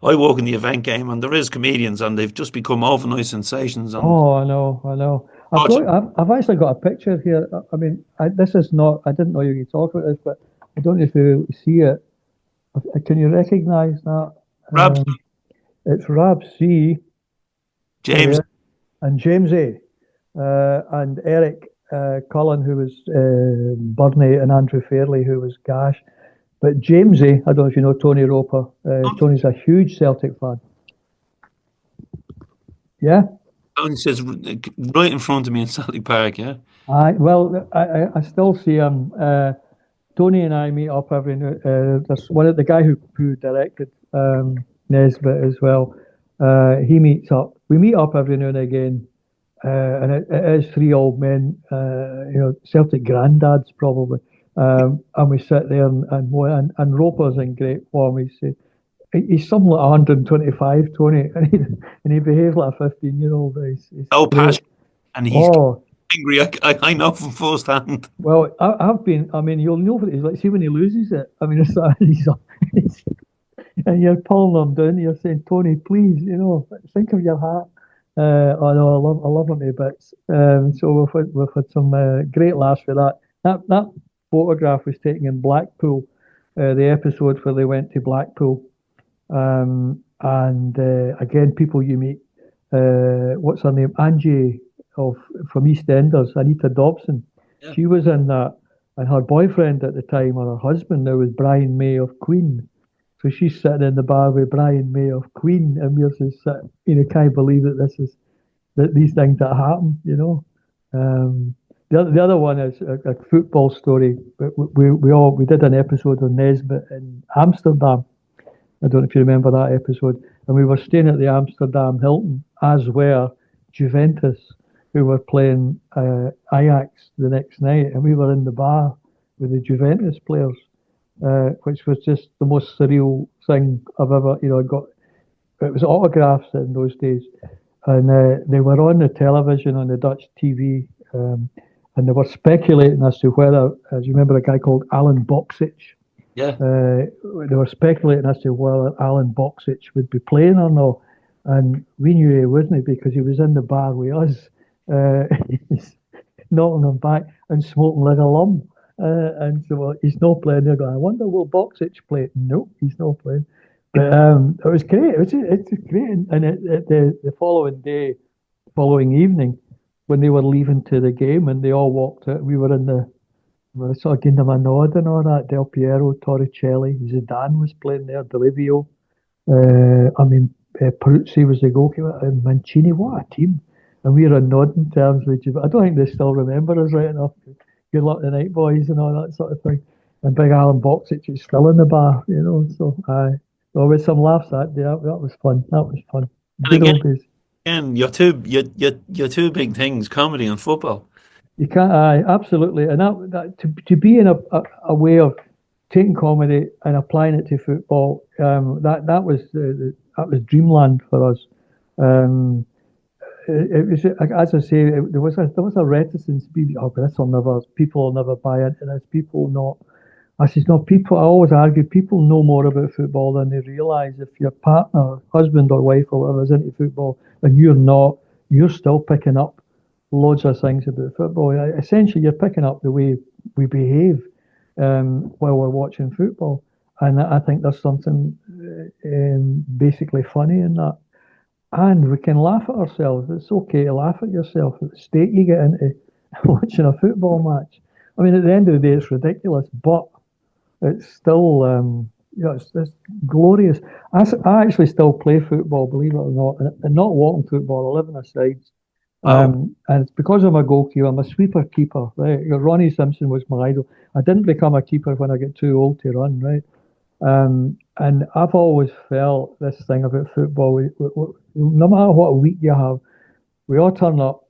[SPEAKER 1] I work in the event game, and there is comedians, and they've just become overnight sensations. And
[SPEAKER 2] Oh, I know. I've actually got a picture here. I mean, this is not. I didn't know you could talk about this, but I don't know if you see it. Can you recognise that?
[SPEAKER 1] Rab,
[SPEAKER 2] It's Rab C.
[SPEAKER 1] James,
[SPEAKER 2] and James A. And Eric Cullen, who was Burnley, and Andrew Fairley, who was Gash. But James A. I don't know if you know Tony Roper. Tony's a huge Celtic fan. Yeah.
[SPEAKER 1] and he says right in front of me in Celtic Park. Yeah.
[SPEAKER 2] I still see him. Tony and I meet up every. There's one of the guy who directed Nesbitt as well. He meets up. We meet up every now and again, and it is three old men, Celtic granddads probably, and we sit there and Roper's in great form. He's something like 125, Tony, and he behaves like a 15-year-old. He's
[SPEAKER 1] Oh,
[SPEAKER 2] great.
[SPEAKER 1] passion, and he's
[SPEAKER 2] Oh,
[SPEAKER 1] angry. I know from first hand.
[SPEAKER 2] well, I've been. I mean, you'll know what he's like. See when he loses it. I mean, it's he's and you're pulling him down. You're saying, Tony, please, think of your hat. Oh no, I love him to bits. So we've had some great laughs for that. That photograph was taken in Blackpool. The episode where they went to Blackpool. And again, people you meet. What's her name? Angie from EastEnders, Anita Dobson.
[SPEAKER 1] Yeah.
[SPEAKER 2] She was in that, and her boyfriend at the time, or her husband now, was Brian May of Queen. So she's sitting in the bar with Brian May of Queen, and we're just sitting, can't believe that these things that happen, The other one is a football story. We did an episode on Nesbitt in Amsterdam. I don't know if you remember that episode. And we were staying at the Amsterdam Hilton, as were Juventus, who were playing Ajax the next night. And we were in the bar with the Juventus players, which was just the most surreal thing I've ever, got. it was autographs in those days, and they were on the television on the Dutch TV, and they were speculating as to whether, as you remember, a guy called Alan Boksic.
[SPEAKER 3] Yeah.
[SPEAKER 2] They were speculating as to whether Alan Boksic would be playing or not, and we knew he wouldn't because he was in the bar with us, knocking him back and smoking like a lum. And so he's not playing. They're going, I wonder will Boksic play? No, he's not playing. But it was great. It's great. And the following evening, when they were leaving to the game and they all walked out, we were sort of giving them a nod and all that. Del Piero, Torricelli, Zidane was playing there, Delivio. Peruzzi was the goalkeeper, and Mancini. What a team! And we were on nodding terms with you. But I don't think they still remember us right enough. Good luck tonight, boys, and all that sort of thing. And big Alan Boksic is still in the bar, So well, with some laughs that day, that was fun. That was fun. Good old days.
[SPEAKER 3] And your two big things, comedy and football.
[SPEAKER 2] You can't, absolutely, and that to be in a way of taking comedy and applying it to football, that was dreamland for us. It was, as I say, there was a reticence. People will never buy into this. People not. I says no. People. I always argue people know more about football than they realise. If your partner, husband or wife or whatever is into football and you're not, you're still picking up loads of things about football. Essentially, you're picking up the way we behave while we're watching football, and I think there's something basically funny in that. And we can laugh at ourselves. It's okay to laugh at yourself at the state you get into watching a football match. I mean, at the end of the day, it's ridiculous, but it's still, it's glorious. I actually still play football, believe it or not, and not walking football. I live in a sides. And it's because I'm a goalkeeper. I'm a sweeper keeper, right? Ronnie Simpson was my idol. I didn't become a keeper when I got too old to run, right? And I've always felt this thing about football. No matter what week you have, we all turn up.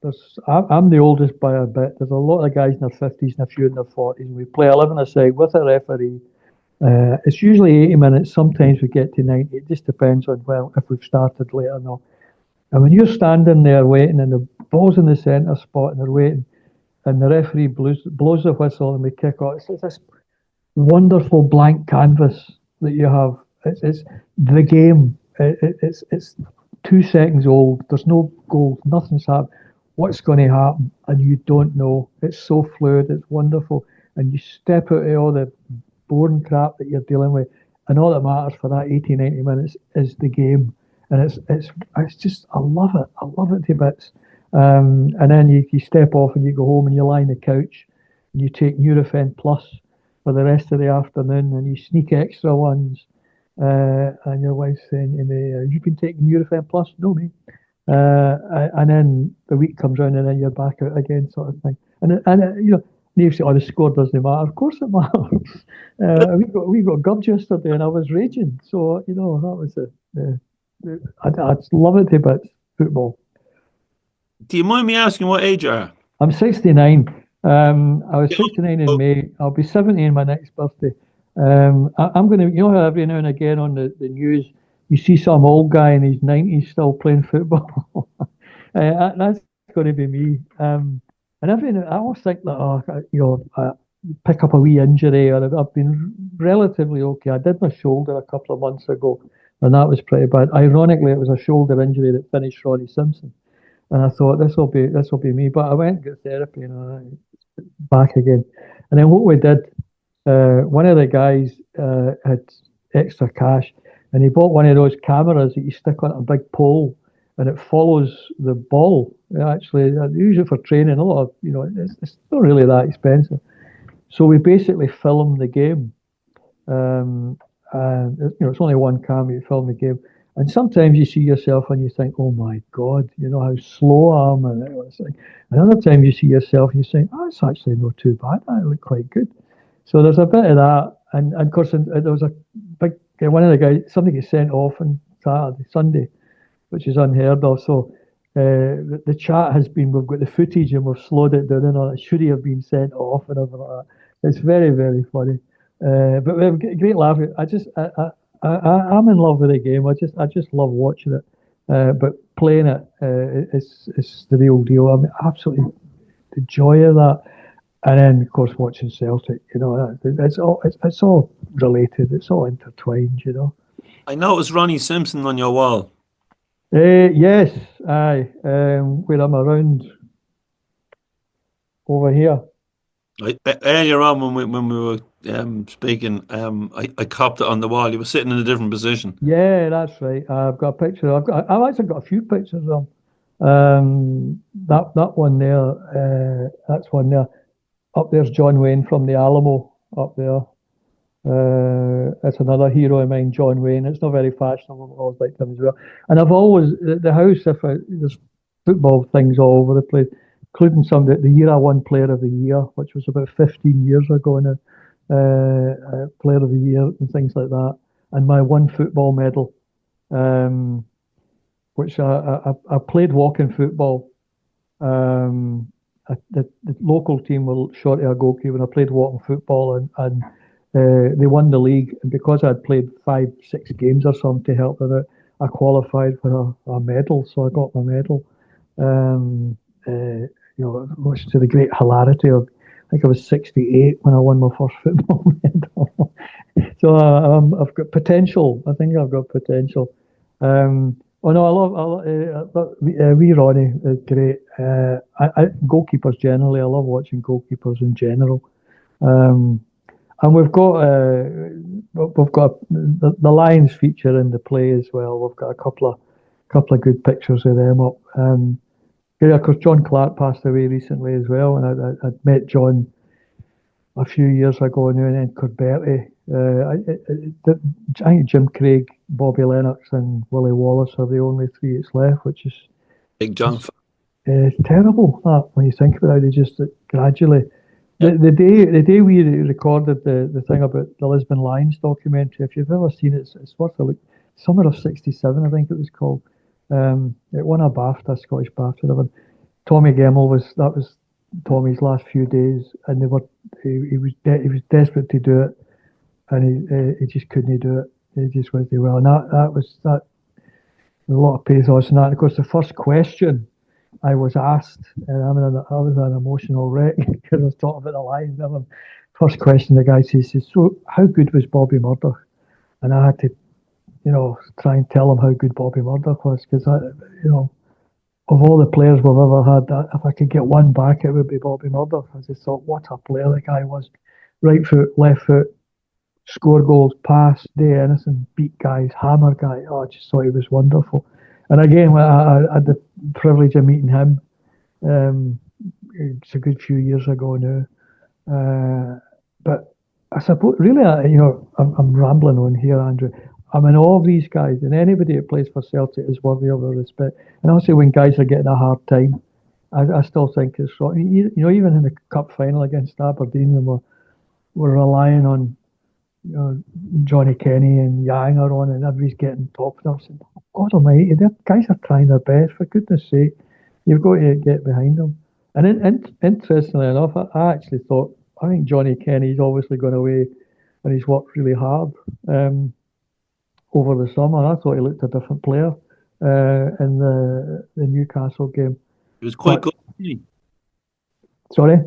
[SPEAKER 2] I'm the oldest by a bit. There's a lot of guys in their 50s and a few in their 40s. And we play 11-a-side with a referee. It's usually 80 minutes. Sometimes we get to 90. It just depends on, if we've started late or not. And when you're standing there waiting and the ball's in the centre spot and they're waiting and the referee blows the whistle and we kick off, it's this wonderful blank canvas that you have. It's the game. It's 2 seconds old. There's no goal. Nothing's happened. What's going to happen? And you don't know. It's so fluid. It's wonderful. And you step out of all the boring crap that you're dealing with. And all that matters for that 80, 90 minutes is the game. And it's just, I love it. I love it to bits. And then you step off and you go home and you lie on the couch and you take Nurofen Plus for the rest of the afternoon and you sneak extra ones. And your wife's saying to me, you've been taking Nurofen Plus? No, mate. And then the week comes round and then you're back out again, sort of thing. And Neve said, the score doesn't matter. Of course it matters. we got gubbed yesterday and I was raging. So, that was I love it to bits, football.
[SPEAKER 3] Do you mind me asking what age you are?
[SPEAKER 2] I'm 69. I was 69 in May. I'll be 70 in my next birthday. I'm going to, how every now and again on the news, you see some old guy in his 90s still playing football. That's going to be me. And I always think that, pick up a wee injury, or I've been relatively okay. I did my shoulder a couple of months ago, and that was pretty bad. Ironically, it was a shoulder injury that finished Ronnie Simpson. And I thought, this will be me. But I went and got therapy, and back again. And then what we did, one of the guys had extra cash, and he bought one of those cameras that you stick on a big pole, and it follows the ball. Actually, I use it for training. A lot of, it's not really that expensive. So we basically film the game. And it's only one camera, you film the game. And sometimes you see yourself and you think, oh my God, how slow I am. And other times you see yourself and you think, it's actually not too bad. I look quite good. So there's a bit of that. And of course, there was a big, one of the guys, something gets sent off on Sunday, which is unheard of. So the chat has been, we've got the footage and we've slowed it down and all that. Should he have been sent off and everything like that? It's very, very funny. But we have a great laugh. I'm in love with the game. I just love watching it. But playing it is the real deal. I mean, absolutely the joy of that. And then, of course, watching Celtic. It's all related. It's all intertwined.
[SPEAKER 3] I noticed Ronnie Simpson on your wall.
[SPEAKER 2] Yes, aye. Where I'm around over here.
[SPEAKER 3] Earlier on when we were speaking, I copped it on the wall. You were sitting in a different position.
[SPEAKER 2] Yeah, that's right. I've got a picture. I've actually got a few pictures of them. That one there. That's one there. Up there's John Wayne from the Alamo. Up there. It's another hero of mine, John Wayne. It's not very fashionable, but I always liked him as well. And I've always the house. There's football things all over the place, including the year I won Player of the Year, which was about 15 years ago now. Player of the Year and things like that, and my one football medal, which I played walking football. The local team were short of a goalkeeper, and I played walking football, and they won the league. And because I'd played 5-6 games or something to help with it, I qualified for a medal, so I got my medal. Much to the great hilarity of, I think I was 68 when I won my first football medal. So I've got potential. I think I've got potential. Oh no, I love wee Ronnie is great. Goalkeepers generally, I love watching goalkeepers in general. And we've got the Lions feature in the play as well. We've got a couple of good pictures of them up. Yeah, of course, John Clark passed away recently as well, and I'd met John a few years ago now, and then Corberti. I think Jim Craig, Bobby Lennox, and Willie Wallace are the only three that's left, which is
[SPEAKER 3] Big John.
[SPEAKER 2] terrible. That when you think about it, they just gradually.
[SPEAKER 3] Yep.
[SPEAKER 2] The day we recorded the thing about the Lisbon Lions documentary, if you've ever seen it, it's worth a look. Summer of '67, I think it was called. It won a BAFTA, Scottish BAFTA. Tommy Gemmell that was Tommy's last few days, and he was desperate to do it, and he just couldn't do it. He just went well, and that was a lot of pathos in that. And of course, the first question I was asked, and I was an emotional wreck because I was talking about the Lions. First question, the guy says, "So, how good was Bobby Murdoch?" And I had to, try and tell him how good Bobby Murdoch was, because of all the players we've ever had, if I could get one back, it would be Bobby Murdoch. I just thought, what a player the guy was. Right foot, left foot, score goals, pass, do anything, beat guys, hammer guys. Oh, I just thought he was wonderful. And again, I had the privilege of meeting him. It's a good few years ago now. But I suppose, really, I'm rambling on here, Andrew. I'm in awe of these guys, and anybody that plays for Celtic is worthy of our respect. And also, when guys are getting a hard time, I still think it's wrong. Even in the cup final against Aberdeen, when we're relying on Johnny Kenny and Yang are on, and everybody's getting top. And I was saying, God Almighty, the guys are trying their best. For goodness' sake, you've got to get behind them. And interestingly enough, I actually thought, I think Johnny Kenny's obviously gone away, and he's worked really hard. Over the summer, I thought he looked a different player in the Newcastle game.
[SPEAKER 3] He was quite good.
[SPEAKER 2] Sorry,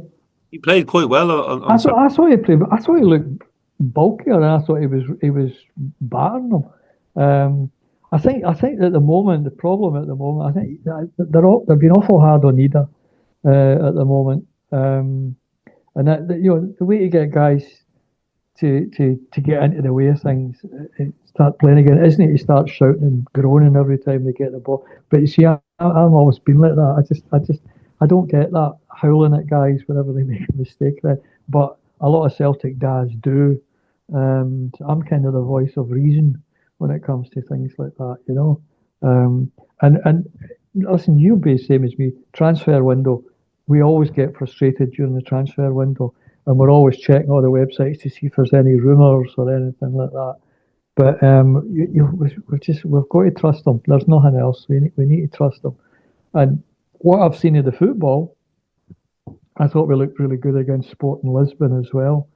[SPEAKER 3] he played quite well.
[SPEAKER 2] I thought he played. I thought he looked bulkier, and I thought he was battering them. I think at the moment, the problem at the moment, I think they've been awful hard on Ida at the moment, and that the way to get guys to get into the way of things, start playing again, isn't it? You start shouting and groaning every time they get the ball. But you see, I've always been like that. I don't get that howling at guys whenever they make a mistake. But a lot of Celtic dads do. So I'm kind of the voice of reason when it comes to things like that, And listen, you'll be the same as me. Transfer window, we always get frustrated during the transfer window. And we're always checking all the websites to see if there's any rumours or anything like that. But we've got to trust them. There's nothing else. We need to trust them. And what I've seen of the football, I thought we looked really good against Sporting Lisbon as well.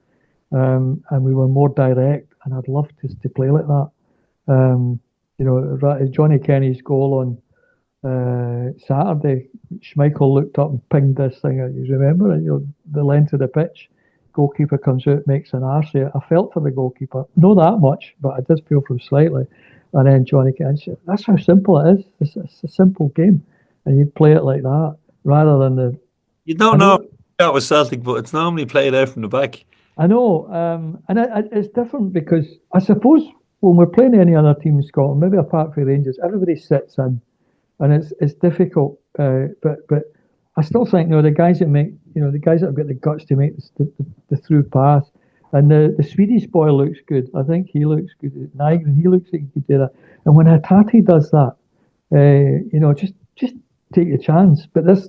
[SPEAKER 2] And we were more direct, and I'd love to play like that. Johnny Kenny's goal on Saturday, Schmeichel looked up and pinged this thing out. You remember it? The length of the pitch. Goalkeeper comes out, makes an arse of it. I felt for the goalkeeper, not that much, but I did feel for him slightly. And then Johnny Kenny said, "That's how simple it is. It's a simple game, and you play it like that rather than the."
[SPEAKER 3] You don't know that was Celtic, but it's normally played out from the back.
[SPEAKER 2] I know, and it's different because I suppose when we're playing any other team in Scotland, maybe apart from Rangers, everybody sits in, and it's difficult. But I still think the guys that make the guys that have got the guts to make the through pass, and the Swedish boy looks good. I think he looks good. Nygren, he looks like he could do that. And when Hatate does that, just take a chance. But this.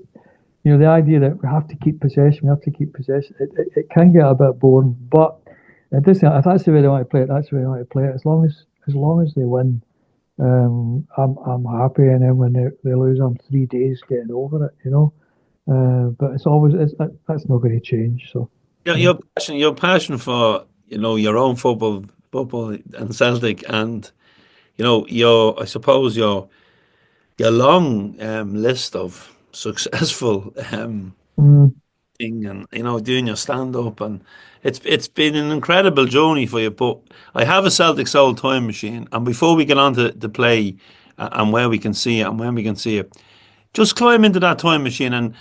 [SPEAKER 2] The idea that we have to keep possession, it can get a bit boring. But it doesn't. If that's the way they want to play it, that's the way they want to play it. As long as they win, I'm happy. And then when they lose, I'm 3 days getting over it. But that's not going to change. So
[SPEAKER 3] your passion for your own football and Celtic, and I suppose your long list of successful thing, and doing your stand up, and it's been an incredible journey for you. But I have a Celtic Soul time machine, and before we get on to the play and where we can see it and when we can see it, just climb into that time machine and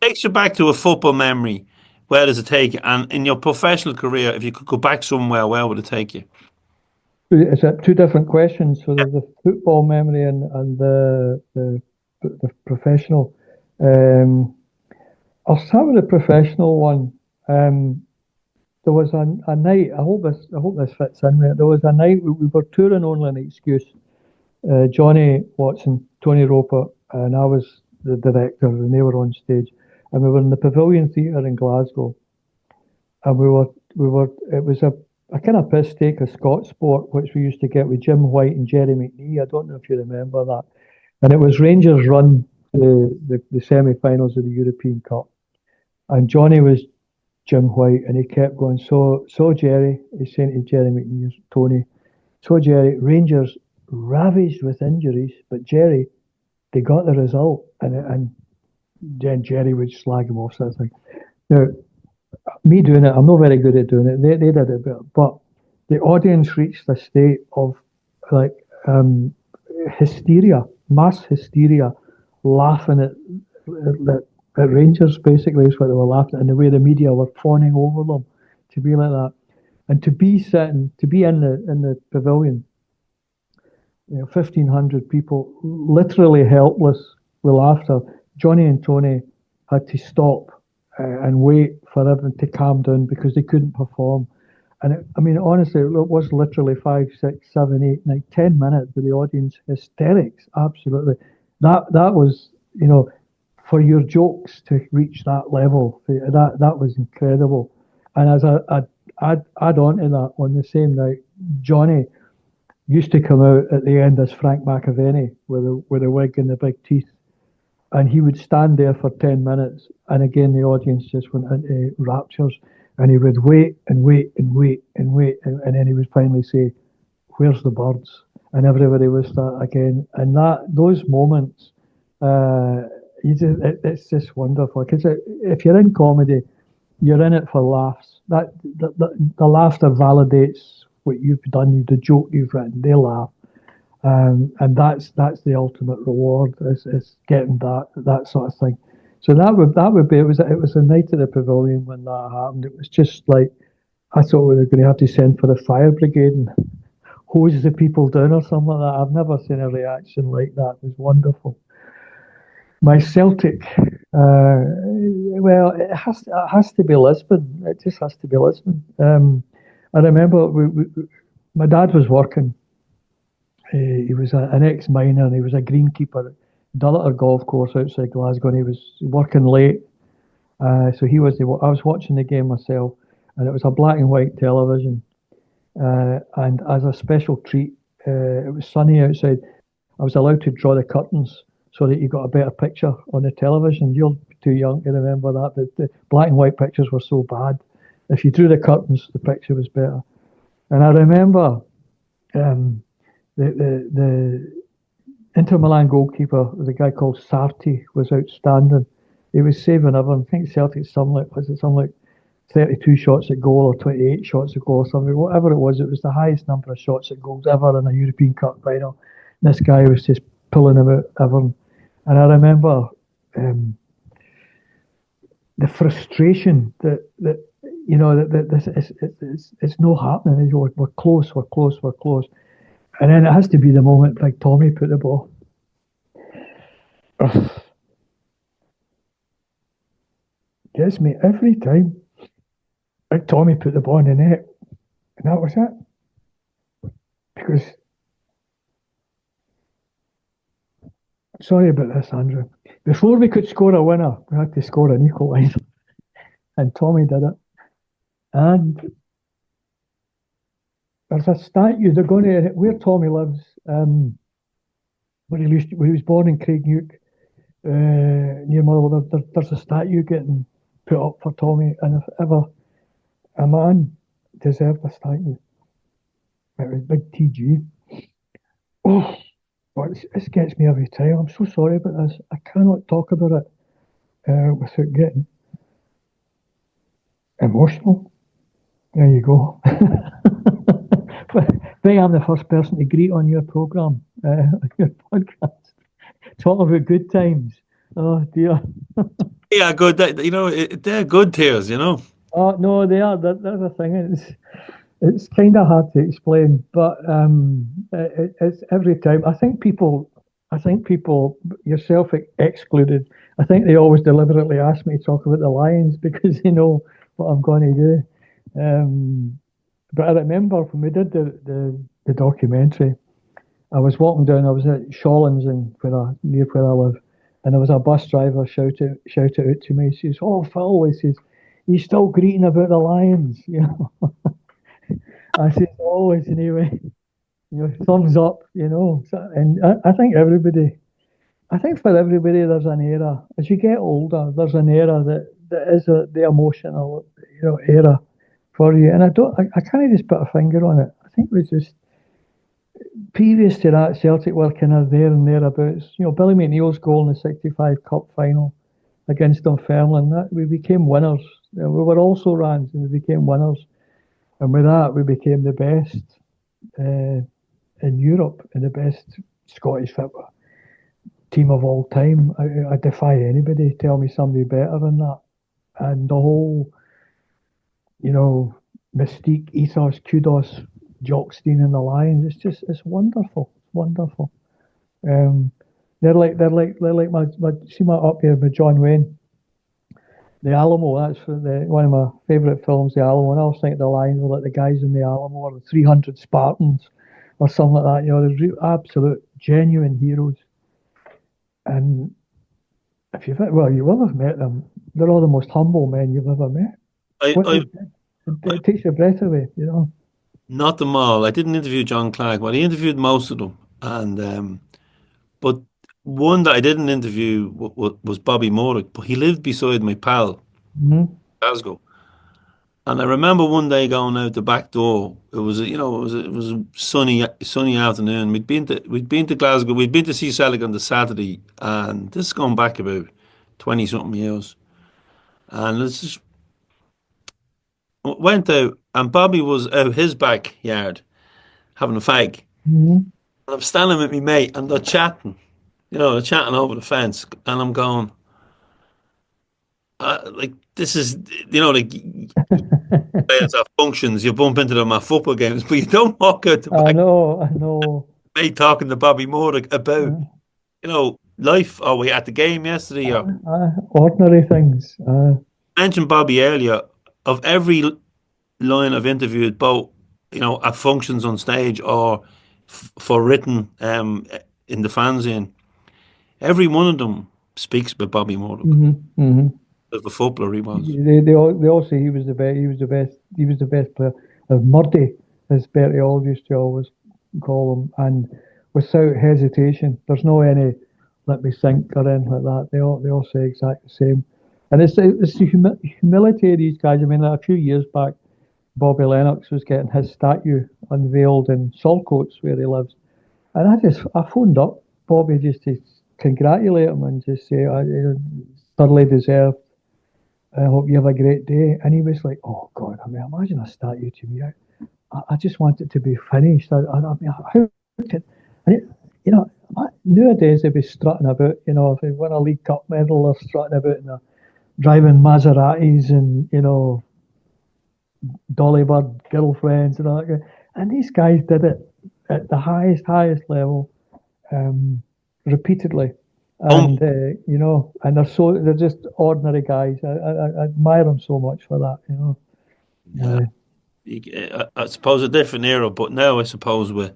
[SPEAKER 3] takes you back to a football memory. Where does it take you? And in your professional career, if you could go back somewhere, where would it take you?
[SPEAKER 2] Is it two different questions? So there's the football memory and the professional. I'll start with the professional one. There was a night. I hope this fits in there. There was a night we were touring only an excuse. Johnny Watson, Tony Roper, and I was the director, and they were on stage, and we were in the Pavilion Theatre in Glasgow, and we were. It was a kind of piss take of Scott Sport, which we used to get with Jim White and Jerry McNee. I don't know if you remember that. And it was Rangers' run to the semi-finals of the European Cup. And Johnny was Jim White, and he kept going, so Jerry, he's saying to Jerry McNeil, Tony, so Jerry, Rangers ravaged with injuries, but Jerry, they got the result. And then Jerry would slag him off, sort of thing. Now, me doing it, I'm not very good at doing it. They did it better. But the audience reached a state of hysteria, mass hysteria, laughing at Rangers, basically, is what they were laughing at, and the way the media were fawning over them to be like that. And to be in the pavilion, 1,500 people, literally helpless with laughter. Johnny and Tony had to stop and wait for everyone to calm down because they couldn't perform. And honestly, it was literally 5, 6, 7, 8, 9, 10 minutes with the audience hysterics. Absolutely. That was, for your jokes to reach that level, that was incredible. And as I add on to that, on the same night, Johnny used to come out at the end as Frank McAvenny with a wig and the big teeth. And he would stand there for 10 minutes. And again, the audience just went into raptures. And he would wait and wait and wait and wait. And then he would finally say, "Where's the birds?" And everybody would start again. And those moments, it's just wonderful. Because if you're in comedy, you're in it for laughs. The laughter validates what you've done, the joke you've written. They laugh. And that's the ultimate reward is getting that sort of thing. So that would be it was a night at the pavilion when that happened. It was just like I thought we were going to have to send for the fire brigade and hose the people down or something like that. I've never seen a reaction like that. It was wonderful. My Celtic, well, it has to be Lisbon. It just has to be Lisbon. I remember my dad was working. He was an ex-miner, and he was a greenkeeper at Dullater Golf Course outside Glasgow, and he was working late. So I was watching the game myself, and it was a black and white television. And as a special treat, it was sunny outside. I was allowed to draw the curtains so that you got a better picture on the television. You're too young to remember that, but the black and white pictures were so bad. If you drew the curtains, the picture was better. And I remember The Inter Milan goalkeeper was a guy called Sarti, was outstanding. He was saving everything. I think Celtic something like 32 shots at goal or 28 shots at goal or something. Whatever it was the highest number of shots at goals ever in a European Cup final. This guy was just pulling him out everything. And I remember the frustration that it's not happening. We're close. And then it has to be the moment like Tommy put the ball. Gets me every time. Like Tommy put the ball in the net. And that was it. Because, sorry about this, Andrew. Before we could score a winner, we had to score an equaliser. And Tommy did it. And there's a statue, they're going to, where Tommy lives, where he was born in Craigneuk, near Motherwell, there's a statue getting put up for Tommy, and if ever a man deserved a statue, it was Big TG. Oh, but this gets me every time. I'm so sorry about this. I cannot talk about it without getting emotional. There you go. But I'm the first person to greet on your programme, on your podcast. Talking about good times. Oh dear.
[SPEAKER 3] Yeah, good. They're good tears,
[SPEAKER 2] Oh no, they are. That's the thing. It's kind of hard to explain, but it's every time. I think people, yourself excluded, I think they always deliberately ask me to talk about the Lions because they know what I'm going to do. But I remember when we did the documentary, I was walking down. I was at Shawlands near where I live, and there was a bus driver shouted out to me. He says, "Oh, Phil," he says, "he's still greeting about the Lions." I said, "Always anyway." Thumbs up. So, and I think for everybody, there's an era. As you get older, there's an era that is the emotional, era for you. And I can't just put a finger on it. I think we just, previous to that, Celtic were kind of there and thereabouts. Billy McNeil's goal in the '65 Cup final against Dunfermline, that we became winners. We were also Rans and we became winners. And with that, we became the best in Europe and the best Scottish football team of all time. I defy anybody to tell me somebody better than that. And the whole, mystique, ethos, kudos, Jockstein and the Lions. It's wonderful. It's wonderful. They're like my see my up here with John Wayne. The Alamo, that's one of my favourite films, The Alamo. And I always think the Lions were like the guys in the Alamo, or the 300 Spartans, or something like that. They're absolute, genuine heroes. And if you will have met them. They're all the most humble men you've ever met. It takes your breath away,
[SPEAKER 3] Not them all. I didn't interview John Clark, but I interviewed most of them. And but one that I didn't interview was Bobby Morrick, but he lived beside my pal, Glasgow. And I remember one day going out the back door. It was a sunny afternoon. We'd been to Glasgow. We'd been to see Celtic on the Saturday, and this is going back about 20-something years. And let's just went out, and Bobby was out his backyard having a fag. And I'm standing with my mate, and they're chatting. They're chatting over the fence, and I'm going, this is, players have functions, you bump into them at football games, but you don't walk out the back.
[SPEAKER 2] I know.
[SPEAKER 3] Mate talking to Bobby Morrick about, life. Oh, we had the game yesterday.
[SPEAKER 2] Ordinary things.
[SPEAKER 3] I mentioned Bobby earlier. Of every line I've interviewed, both, at functions on stage or for written in the fanzine, every one of them speaks about Bobby Morrick. As the footballer he was.
[SPEAKER 2] They all say he was the best. He was the best player. Of Murdy, as Bertie Auld used to always call him, and without hesitation. There's no any let me think or anything like that. They all say exactly the same. And it's the humility of these guys. I mean, a few years back, Bobby Lennox was getting his statue unveiled in Saltcoats where he lives. And I phoned up Bobby just to congratulate him and just say, thoroughly deserved. I hope you have a great day. And he was like, oh God, I mean, imagine a statue to me. I just want it to be finished. I mean, how could, and it, you know, nowadays they'd be strutting about, if they win a League Cup medal, they're strutting about and they're driving Maseratis and, Dolly Bird girlfriends and all that. And these guys did it at the highest level, repeatedly. And, and they're just ordinary guys. I admire them so much for that,
[SPEAKER 3] Yeah. I suppose a different era, but now I suppose with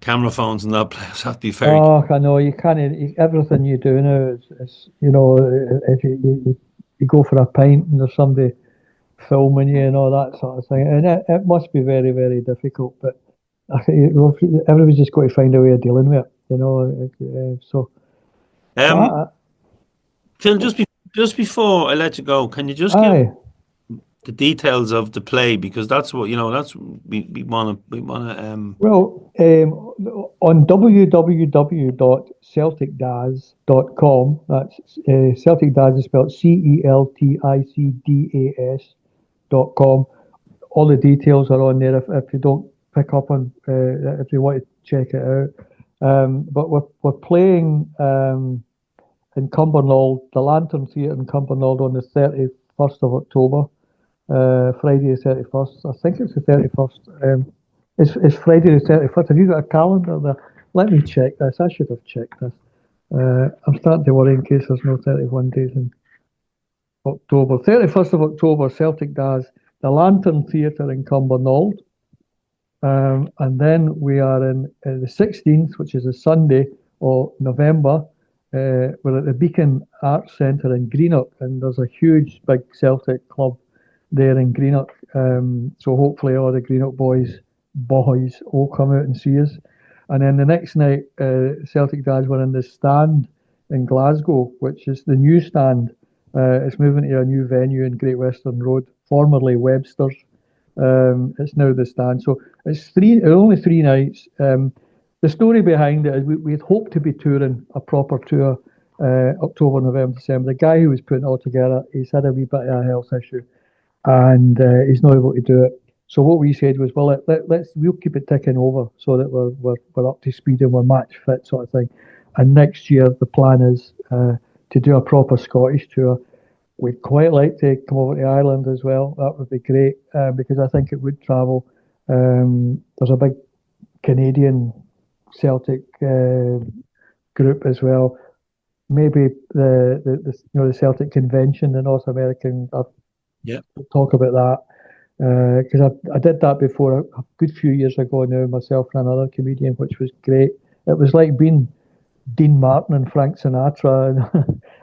[SPEAKER 3] camera phones and that, players have to be very.
[SPEAKER 2] Oh, I know you can't. Everything you do now is if you go for a pint and there's somebody filming you and all that sort of thing, and it must be very, very difficult. But I think everybody's just got to find a way of dealing with it, so.
[SPEAKER 3] Phil, just before I let you go, can you just give the details of the play, because that's what that's we want to.
[SPEAKER 2] Well, on www.celticdaz.com, that's Celtic Daz is spelled CELTICDAS.com. All the details are on there. If you don't pick up on, if you want to check it out, but we're playing in Cumbernauld, the Lantern Theatre in Cumbernauld on the 31st of October. Friday the 31st. I think it's the 31st. It's Friday the 31st. Have you got a calendar there? Let me check this. I should have checked this. I'm starting to worry in case there's no 31 days in October. 31st of October, Celtic Daz, the Lantern Theatre in Cumbernauld. And then we are in the 16th, which is a Sunday of November. We're at the Beacon Arts Centre in Greenock, and there's a huge big Celtic club there in Greenock. So hopefully all the Greenock boys all come out and see us. And then the next night, Celtic Daz were in the Stand in Glasgow, which is the new Stand. It's moving to a new venue in Great Western Road, formerly Webster's. It's now the Stand. So it's only 3 nights. The story behind it is we had hoped to be touring a proper tour October, November, December. The guy who was putting it all together, he's had a wee bit of a health issue, and he's not able to do it. So what we said was, well, we'll keep it ticking over so that we're up to speed and we're match fit, sort of thing. And next year the plan is to do a proper Scottish tour. We'd quite like to come over to Ireland as well. That would be great because I think it would travel. There's a big Canadian Celtic group as well. Maybe the Celtic Convention, the North American.
[SPEAKER 3] Yeah.
[SPEAKER 2] We'll talk about that because I did that before a good few years ago now, myself and another comedian, which was great. It was like being Dean Martin and Frank Sinatra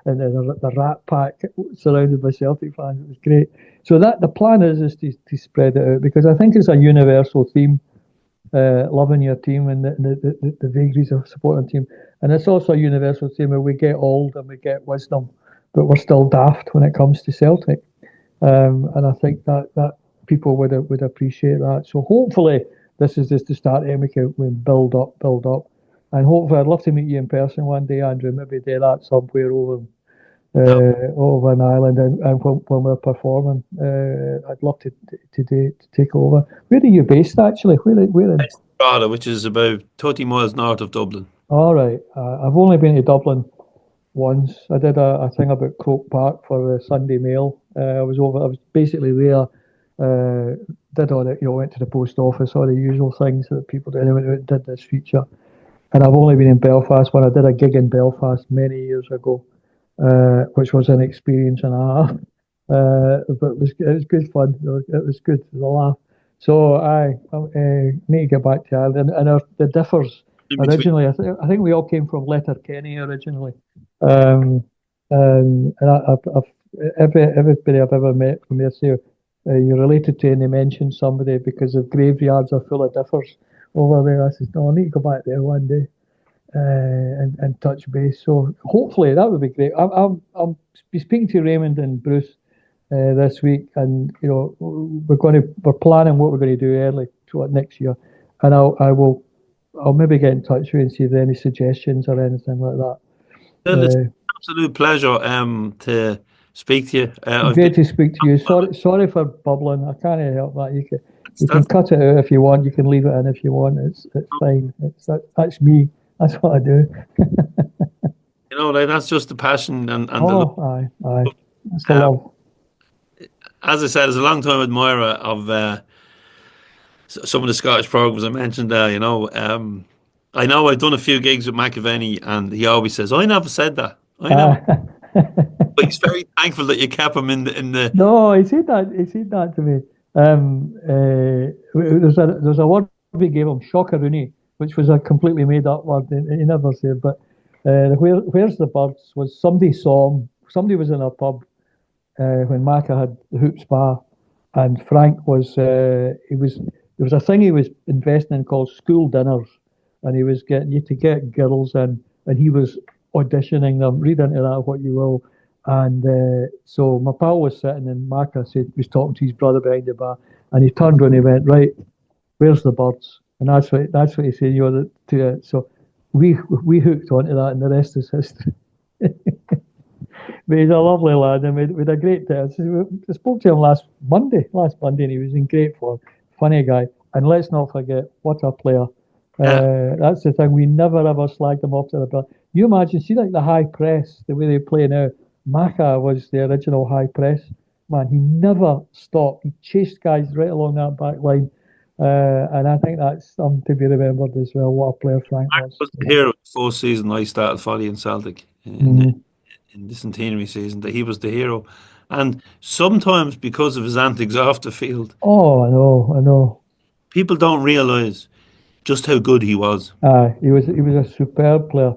[SPEAKER 2] and the Rat Pack surrounded by Celtic fans. It was great. So the plan is to spread it out because I think it's a universal theme, loving your team and the vagaries of supporting a team. And it's also a universal theme where we get old and we get wisdom, but we're still daft when it comes to Celtic. And I think that people would appreciate that. So hopefully this is just the start to make it build up. And hopefully I'd love to meet you in person one day, Andrew. Maybe do that somewhere over in Ireland and when we're performing. I'd love to take over. Where are you based actually? Where in?
[SPEAKER 3] Strada, which is about 30 miles north of Dublin.
[SPEAKER 2] All right. I've only been to Dublin once. I did a thing about Croke Park for the Sunday Mail. I was basically there. Did all it, went to the post office, all the usual things that people do. Anyway, did this feature. And I've only been in Belfast when I did a gig in Belfast many years ago, which was an experience and a half. But it was good fun. It was good. It was a laugh. So I need to get back to Ireland. And the differs originally, I think we all came from Letterkenny originally. And everybody I've ever met from there say you're related to, and they mention somebody because the graveyards are full of differs over there. I said, no, I need to go back there one day and touch base. So hopefully that would be great. I'll be speaking to Raymond and Bruce this week, and we're planning what we're going to do early to next year, and I'll maybe get in touch with you and see if there are any suggestions or anything like that.
[SPEAKER 3] Well, it's an absolute pleasure to speak to you.
[SPEAKER 2] Great to speak to you. Sorry for bubbling. I can't help that. You can cut it out if you want. You can leave it in if you want. It's fine. That's me. That's what I do.
[SPEAKER 3] That's just the passion and the
[SPEAKER 2] love. Aye. That's the love.
[SPEAKER 3] As I said, as a long-time admirer of some of the Scottish programs I mentioned there, I know I've done a few gigs with McAvenny, and he always says, "I never said that. I never." But he's very thankful that you kept him in the.
[SPEAKER 2] No, he said that. He said that to me. There's a word we gave him, shockaroony, which was a completely made up word. He never said, but where's the birds was somebody saw him. Somebody was in a pub when Macca had the Hoops Bar, and Frank was there was a thing he was investing in called school dinners, and he was getting you to get girls in, and he was auditioning them. Read into that what you will. And so my pal was sitting, and Macca said he was talking to his brother behind the bar, and he turned when he went, "Right, where's the birds?" And that's what he said. To it. So we hooked onto that, and the rest is history. But he's a lovely lad, and we had a great day. I spoke to him last Monday, and he was in great form. Funny guy, and let's not forget what a player. That's the thing. We never ever slagged him off to the bar. You imagine, see like the high press, the way they play now. Macca was the original high press man. He never stopped. He chased guys right along that back line. And I think that's something to be remembered as well. What a player Frank was.
[SPEAKER 3] Was the hero of the fourth season I started following Celtic in the centenary season. That he was the hero. And sometimes because of his antics off the field.
[SPEAKER 2] Oh, I know.
[SPEAKER 3] People don't realise just how good he was.
[SPEAKER 2] He was a superb player.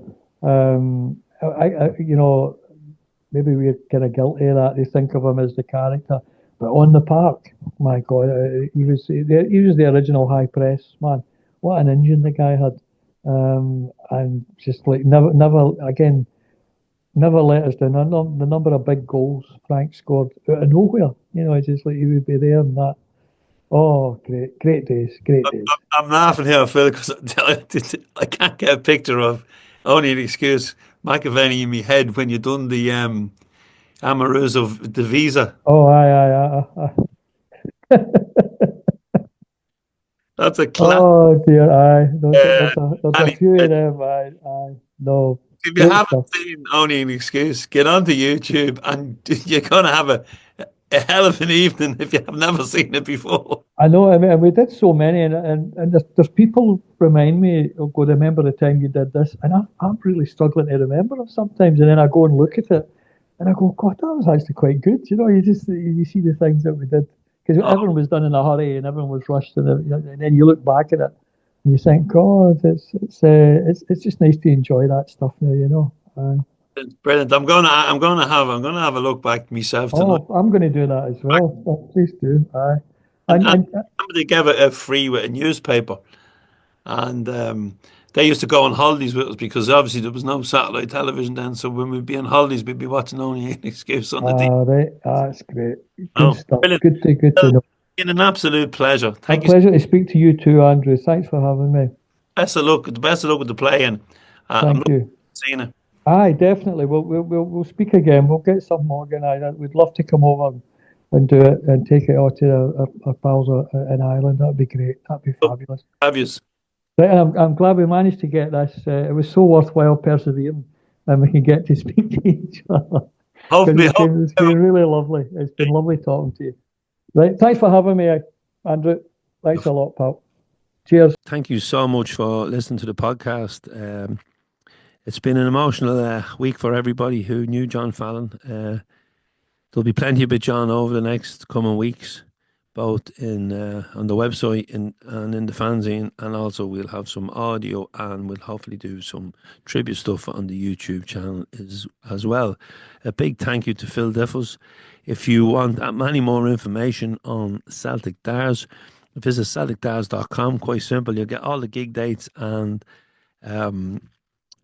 [SPEAKER 2] Maybe we're kind of guilty of that. They think of him as the character, but on the park, my God, he was the original high press man. What an engine the guy had, and just like never let us down. The number of big goals Frank scored out of nowhere, just like he would be there and that. Oh, great days.
[SPEAKER 3] I'm laughing here, Phil, because I can't get a picture of only an excuse. McAvenny in my head when you done the Amours of the Visa.
[SPEAKER 2] Oh, aye.
[SPEAKER 3] That's a class.
[SPEAKER 2] Oh dear, aye. There's a few of them. Aye. No.
[SPEAKER 3] If you haven't seen Only an Excuse, get onto YouTube, and you're gonna have a hell of an evening if you have never seen it before.
[SPEAKER 2] I know. I mean, we did so many, and there's people remind me, go remember the time you did this, and I'm really struggling to remember them sometimes, and then I go and look at it, and I go, God, that was actually quite good. You see the things that we did, because everyone was done in a hurry and everyone was rushed, and then you look back at it and you think, God, it's just nice to enjoy that stuff now,
[SPEAKER 3] It's brilliant. I'm gonna have a look back myself tonight.
[SPEAKER 2] Oh, I'm going to do that as well. Oh, please do. Aye.
[SPEAKER 3] And somebody gave it a free with a newspaper, and they used to go on holidays with us because obviously there was no satellite television then. So when we'd be on holidays, we'd be watching Only an Excuse on the TV.
[SPEAKER 2] Right. That's great. Good stuff. Brilliant. Good to know.
[SPEAKER 3] It's been an absolute pleasure.
[SPEAKER 2] Thank you. Pleasure to speak to you too, Andrew. Thanks for having me.
[SPEAKER 3] Best of luck with the playing.
[SPEAKER 2] Thank you.
[SPEAKER 3] Seeing it.
[SPEAKER 2] Aye, definitely. We'll speak again. We'll get something organised. We'd love to come over and do it and take it out to our pals in Ireland. That'd be great. That'd be fabulous.
[SPEAKER 3] Fabulous.
[SPEAKER 2] Right, and I'm glad we managed to get this. It was so worthwhile persevering, and we can get to speak to each other. It's been really lovely. It's been lovely talking to you. Right, thanks for having me, Andrew. Thanks a lot, pal. Cheers.
[SPEAKER 1] Thank you so much for listening to the podcast. It's been an emotional week for everybody who knew John Fallon. There'll be plenty about John over the next coming weeks, both on the website and in the fanzine, and also we'll have some audio, and we'll hopefully do some tribute stuff on the YouTube channel as well. A big thank you to Phil Diffels. If you want any more information on Celtic Dars, visit celticdars.com. Quite simple. You'll get all the gig dates and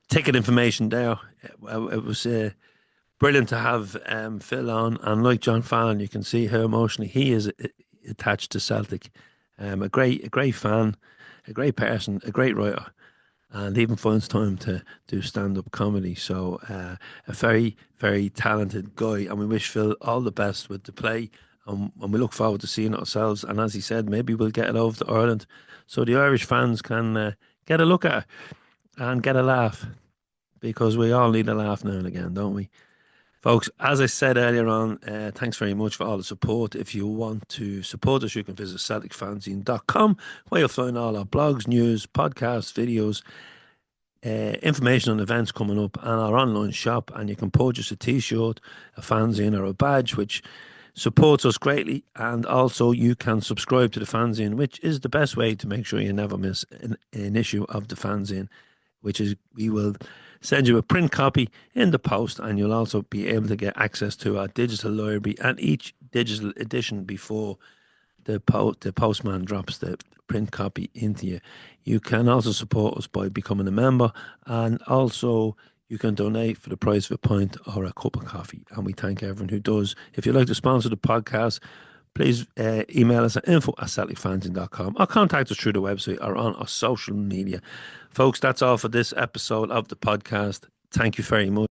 [SPEAKER 1] ticket information there. It was brilliant to have Phil on. And like John Fallon, you can see how emotionally he is attached to Celtic. A great fan, a great person, a great writer, and even finds time to do stand-up comedy. So a very, very talented guy, and we wish Phil all the best with the play, and we look forward to seeing it ourselves. And as he said, maybe we'll get it over to Ireland so the Irish fans can get a look at it and get a laugh, because we all need a laugh now and again, don't we? Folks, as I said earlier on, thanks very much for all the support. If you want to support us, you can visit celticfanzine.com, where you'll find all our blogs, news, podcasts, videos, information on events coming up, and our online shop. And you can purchase a t-shirt, a fanzine, or a badge, which supports us greatly. And also you can subscribe to the fanzine, which is the best way to make sure you never miss an issue of the fanzine, which is we will send you a print copy in the post, and you'll also be able to get access to our digital library and each digital edition before the postman drops the print copy into you. You can also support us by becoming a member, and also you can donate for the price of a pint or a cup of coffee, and we thank everyone who does. If you'd like to sponsor the podcast, please email us at info@celticfanzine.com, or contact us through the website or on our social media. Folks, that's all for this episode of the podcast. Thank you very much.